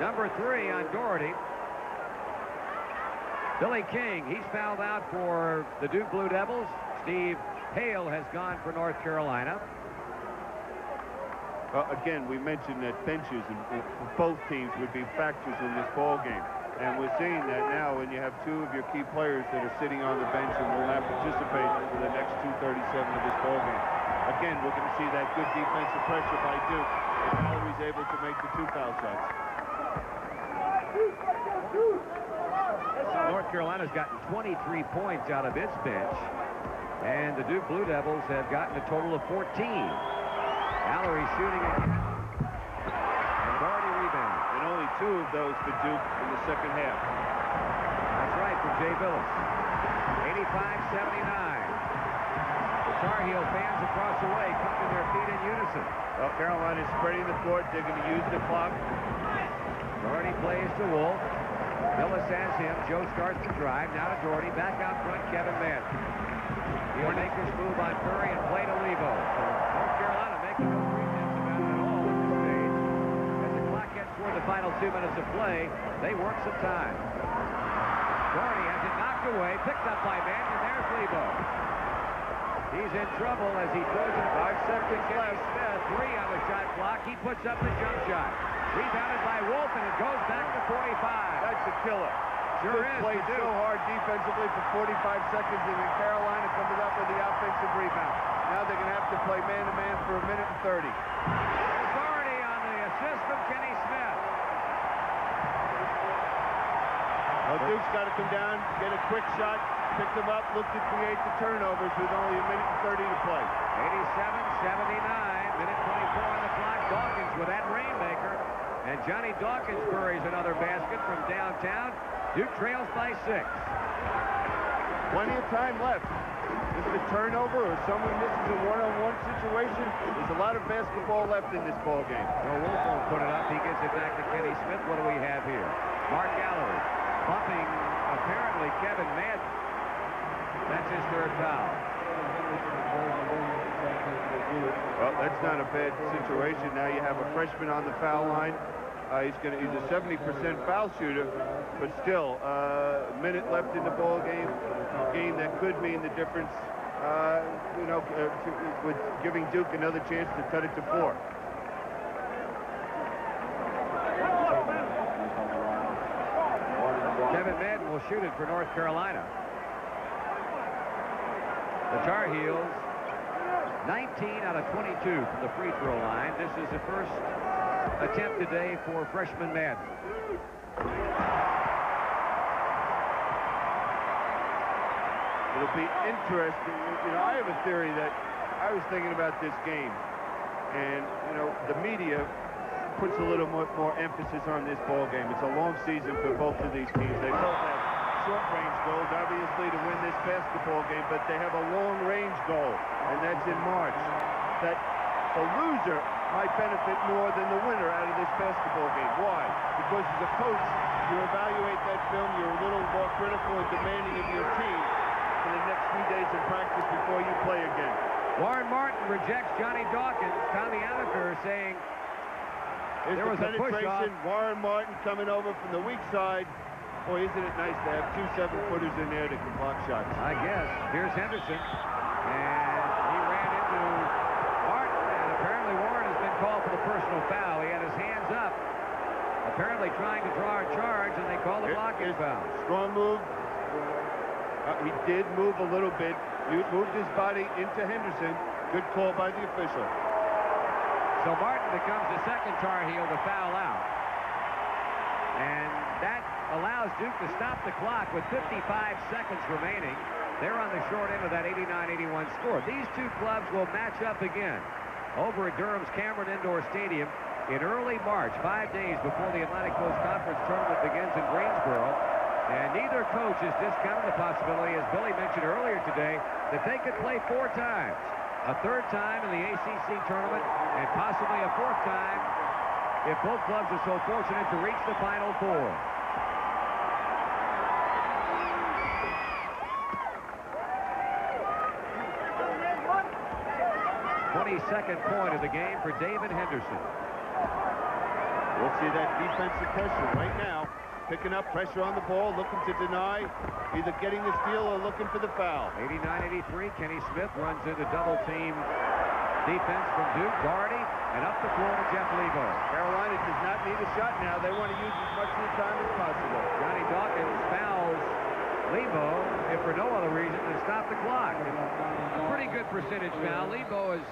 Number 3 on Daugherty. Billy King, he's fouled out for the Duke Blue Devils. Steve Hale has gone for North Carolina. Again, we mentioned that benches for both teams would be factors in this ball game. And we're seeing that now when you have two of your key players that are sitting on the bench and will not participate for the next 2:37 of this ball game. Again, we're going to see that good defensive pressure by Duke. And Mallory's able to make the 2 foul shots. North Carolina's gotten 23 points out of its bench, and the Duke Blue Devils have gotten a total of 14. Allery shooting it, and Daugherty rebound. And only 2 of those for Duke in the second half. That's right, for Jay Billis. 85-79. The Tar Heel fans across the way come to their feet in unison. Well, Carolina's spreading the court. They're going to use the clock. Daugherty plays to Wolf. Billis has him. Joe starts to drive. Now to Daugherty. Back out front, Kevin Madden. He'll make this move on Curry and play to Lebo. North Carolina making no pretense about it at all. final 2 minutes of play. They work some time. Doherty has it knocked away, picked up by Madden, and there's Lebo. He's in trouble as he throws it 5 seconds left. Smith, 3 on the shot clock. He puts up the jump shot. Rebounded by Wolf, and it goes back to 45. That's a killer. Sure is. Played so hard defensively for 45 seconds, and then Carolina comes up with the offensive rebound. Now they're going to have to play man-to-man for a minute and 30. Authority on the assist from Kenny Smith. Well, Duke's got to come down, get a quick shot, pick them up, look to create the turnovers with only a minute and 30 to play. 87-79, minute 24 on the clock. Dawkins with that rainmaker. And Johnny Dawkins buries another basket from downtown. Duke trails by 6. Plenty of time left. If it's a turnover or someone misses a one-on-one situation, there's a lot of basketball left in this ball game. No, Wolf won't put it up. He gives it back to Kenny Smith. What do we have here? Mark Gallery bumping, apparently, Kevin Madden. That's his 3rd foul. Well, that's not a bad situation. Now you have a freshman on the foul line. He's a 70% foul shooter, but still, a minute left in the ball game. A game that could mean the difference, with giving Duke another chance to cut it to 4. Kevin Madden will shoot it for North Carolina. The Tar Heels, 19 out of 22 from the free throw line. This is the first attempt today for freshman Madden. It'll be interesting. I have a theory that I was thinking about this game, and the media puts a little more emphasis on this ball game. It's a long season for both of these teams. They both have short-range goals, obviously, to win this basketball game, but they have a long-range goal, and that's in March. That the loser might benefit more than the winner out of this basketball game. Why? Because as a coach, you evaluate that film, you're a little more critical and demanding of your team for the next few days of practice before you play again. Warren Martin rejects Johnny Dawkins. Tommy Amaker saying there was a push-off. Warren Martin coming over from the weak side. Boy, isn't it nice to have 2 7-footers in there that can block shots. I guess. Here's Henderson. And he ran into Martin, and apparently Warren has been called for the personal foul. He had his hands up, apparently trying to draw a charge, and they call the blocking foul. Strong move. He did move a little bit. He moved his body into Henderson. Good call by the official. So Martin becomes the second Tar Heel to foul out. And that allows Duke to stop the clock with 55 seconds remaining. They're on the short end of that 89-81 score. These two clubs will match up again over at Durham's Cameron Indoor Stadium in early March, 5 days before the Atlantic Coast Conference tournament begins in Greensboro. And neither coach has discounted the possibility, as Billy mentioned earlier today, that they could play 4 times. A 3rd time in the ACC tournament, and possibly a 4th time if both clubs are so fortunate to reach the Final Four. Second point of the game for David Henderson. We'll see that defensive pressure right now. Picking up pressure on the ball, looking to deny, either getting the steal or looking for the foul. 89-83, Kenny Smith runs into double-team defense from Duke. Doherty, and up the floor to Jeff Lebo. Carolina does not need a shot now. They want to use as much of the time as possible. Johnny Dawkins fouls Lebo, if for no other reason than stop the clock. A pretty good percentage foul. Lebo is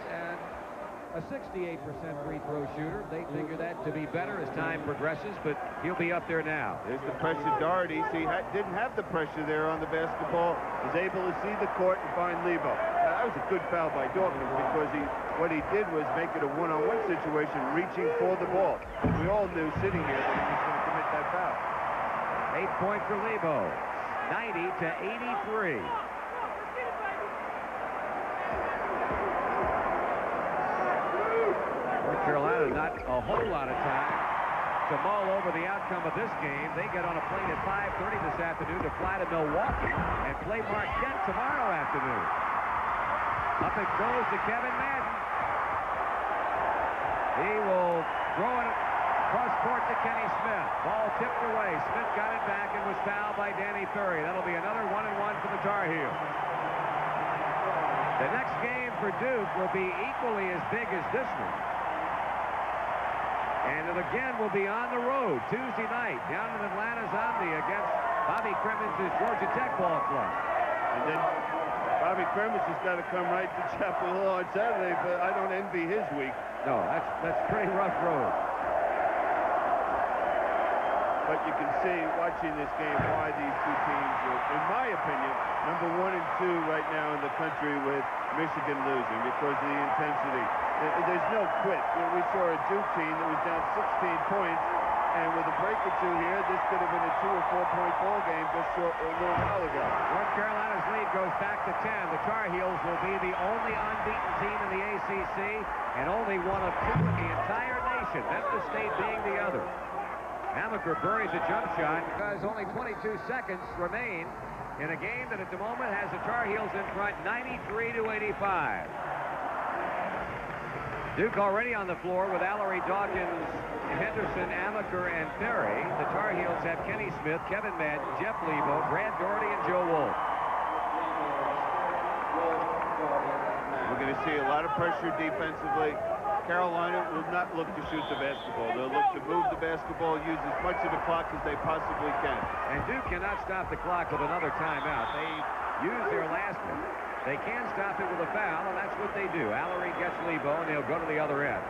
a 68% free throw shooter. They figure that to be better as time progresses, but he'll be up there now. There's the pressure. Doherty, see, didn't have the pressure there on the basketball. Was able to see the court and find Lebo. Now, that was a good foul by Dawkins because what he did was make it a one-on-one situation, reaching for the ball. But we all knew sitting here that he was going to commit that foul. 8 point for Lebo. 90-83. North Carolina not a whole lot of time to mull over the outcome of this game. They get on a plane at 5:30 this afternoon to fly to Milwaukee and play Marquette tomorrow afternoon. Up it goes to Kevin Madden. He will throw it Cross court to Kenny Smith. Ball tipped away. Smith got it back and was fouled by Danny Ferry. That'll be another 1-and-1 for the Tar Heels. The next game for Duke will be equally as big as this one. And it again will be on the road Tuesday night down in Atlanta's Omni against Bobby Crimmins' Georgia Tech ball club. And then Bobby Crimmins has got to come right to Chapel Hill on Saturday, but I don't envy his week. No, that's pretty rough road. But you can see, watching this game, why these two teams are, in my opinion, number 1 and 2 right now in the country, with Michigan losing because of the intensity. There's no quit. We saw a Duke team that was down 16 points, and with a break or two here, this could have been a 2 or 4 point ball game just a little while ago. North Carolina's lead goes back to 10. The Tar Heels will be the only unbeaten team in the ACC and only one of 2 in the entire nation, Memphis State being the other. Amaker buries a jump shot because only 22 seconds remain in a game that at the moment has the Tar Heels in front 93-85. Duke already on the floor with Allery, Dawkins, Henderson, Amaker, and Ferry. The Tar Heels have Kenny Smith, Kevin Madden, Jeff Lebo, Brad Doherty, and Joe Wolf. We're going to see a lot of pressure defensively. Carolina will not look to shoot the basketball. They'll look to move the basketball, use as much of the clock as they possibly can. And Duke cannot stop the clock with another timeout. They use their last one. They can stop it with a foul, and that's what they do. Allery gets Lebo, and they'll go to the other end.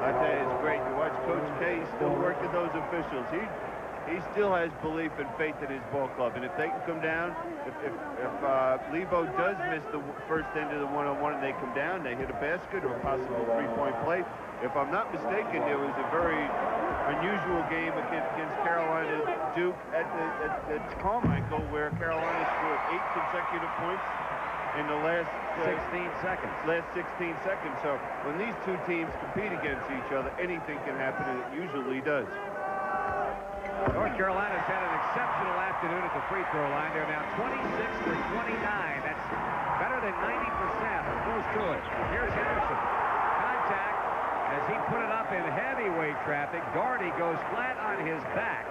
I tell you, it's great. You watch Coach K, he's still working those officials. He still has belief and faith in his ball club. And if they can come down, if Lebo does miss the first end of the one-on-one and they come down, they hit a basket or a possible three-point play. If I'm not mistaken, it was a very unusual game against Carolina Duke at Carmichael, where Carolina scored 8 consecutive points in the last 16 seconds. Last 16 seconds. So when these two teams compete against each other, anything can happen, and it usually does. North Carolina's had an exceptional afternoon at the free throw line. They're now 26 for 29. That's better than 90%, or close to it. Here's Henderson. Contact as he put it up in heavyweight traffic. Doherty goes flat on his back.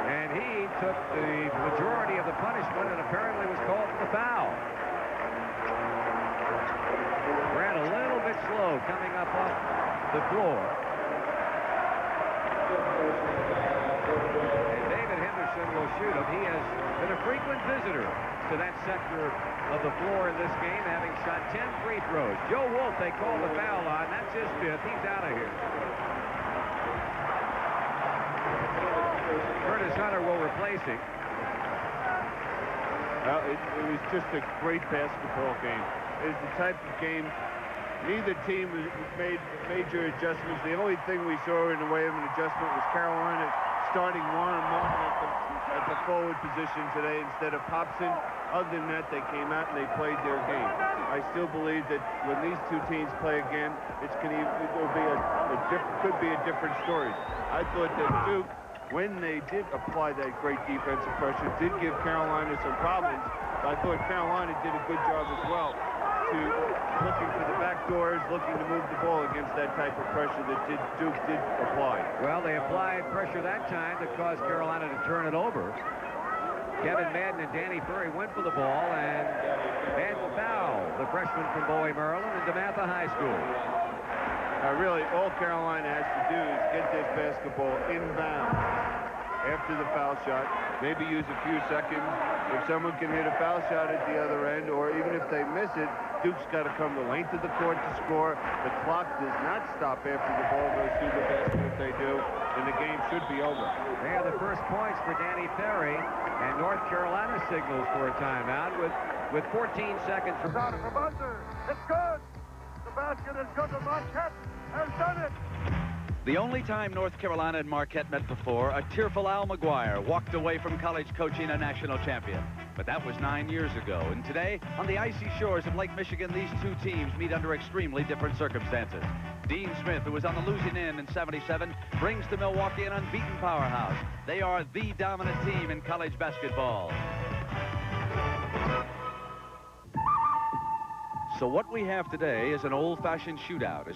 And he took the majority of the punishment and apparently was called for the foul. Ran a little bit slow coming up off the floor. And David Henderson will shoot him. He has been a frequent visitor to that sector of the floor in this game, having shot 10 free throws. Joe Wolf, they call the foul on. That's his 5th. He's out of here. Curtis Hunter will replace him. Well, it was just a great basketball game. It's the type of game. Neither team made major adjustments. The only thing we saw in the way of an adjustment was Carolina starting Warren Martin at the forward position today instead of Popson. Other than that, they came out and they played their game. I still believe that when these two teams play again, could be a different story. I thought that Duke, when they did apply that great defensive pressure, did give Carolina some problems. I thought Carolina did a good job as well, looking for the back doors, looking to move the ball against that type of pressure that Duke did apply. Well, they applied pressure that time that caused Carolina to turn it over. Kevin Madden and Danny Ferry went for the ball, and Madden fouled the freshman from Bowie, Maryland, and DeMatha High School. Really, all Carolina has to do is get this basketball inbound after the foul shot, maybe use a few seconds. If someone can hit a foul shot at the other end, or even if they miss it, Duke's got to come the length of the court to score. The clock does not stop after the ball goes through the basket. If they do, then the game should be over. They are the first points for Danny Ferry, and North Carolina signals for a timeout with 14 seconds. Shot at the buzzer. It's good. The basket is good. The Marquette has done it. The only time North Carolina and Marquette met before, a tearful Al McGuire walked away from college coaching a national champion. But that was 9 years ago. And today, on the icy shores of Lake Michigan, these two teams meet under extremely different circumstances. Dean Smith, who was on the losing end in '77, brings to Milwaukee an unbeaten powerhouse. They are the dominant team in college basketball. So what we have today is an old-fashioned shootout.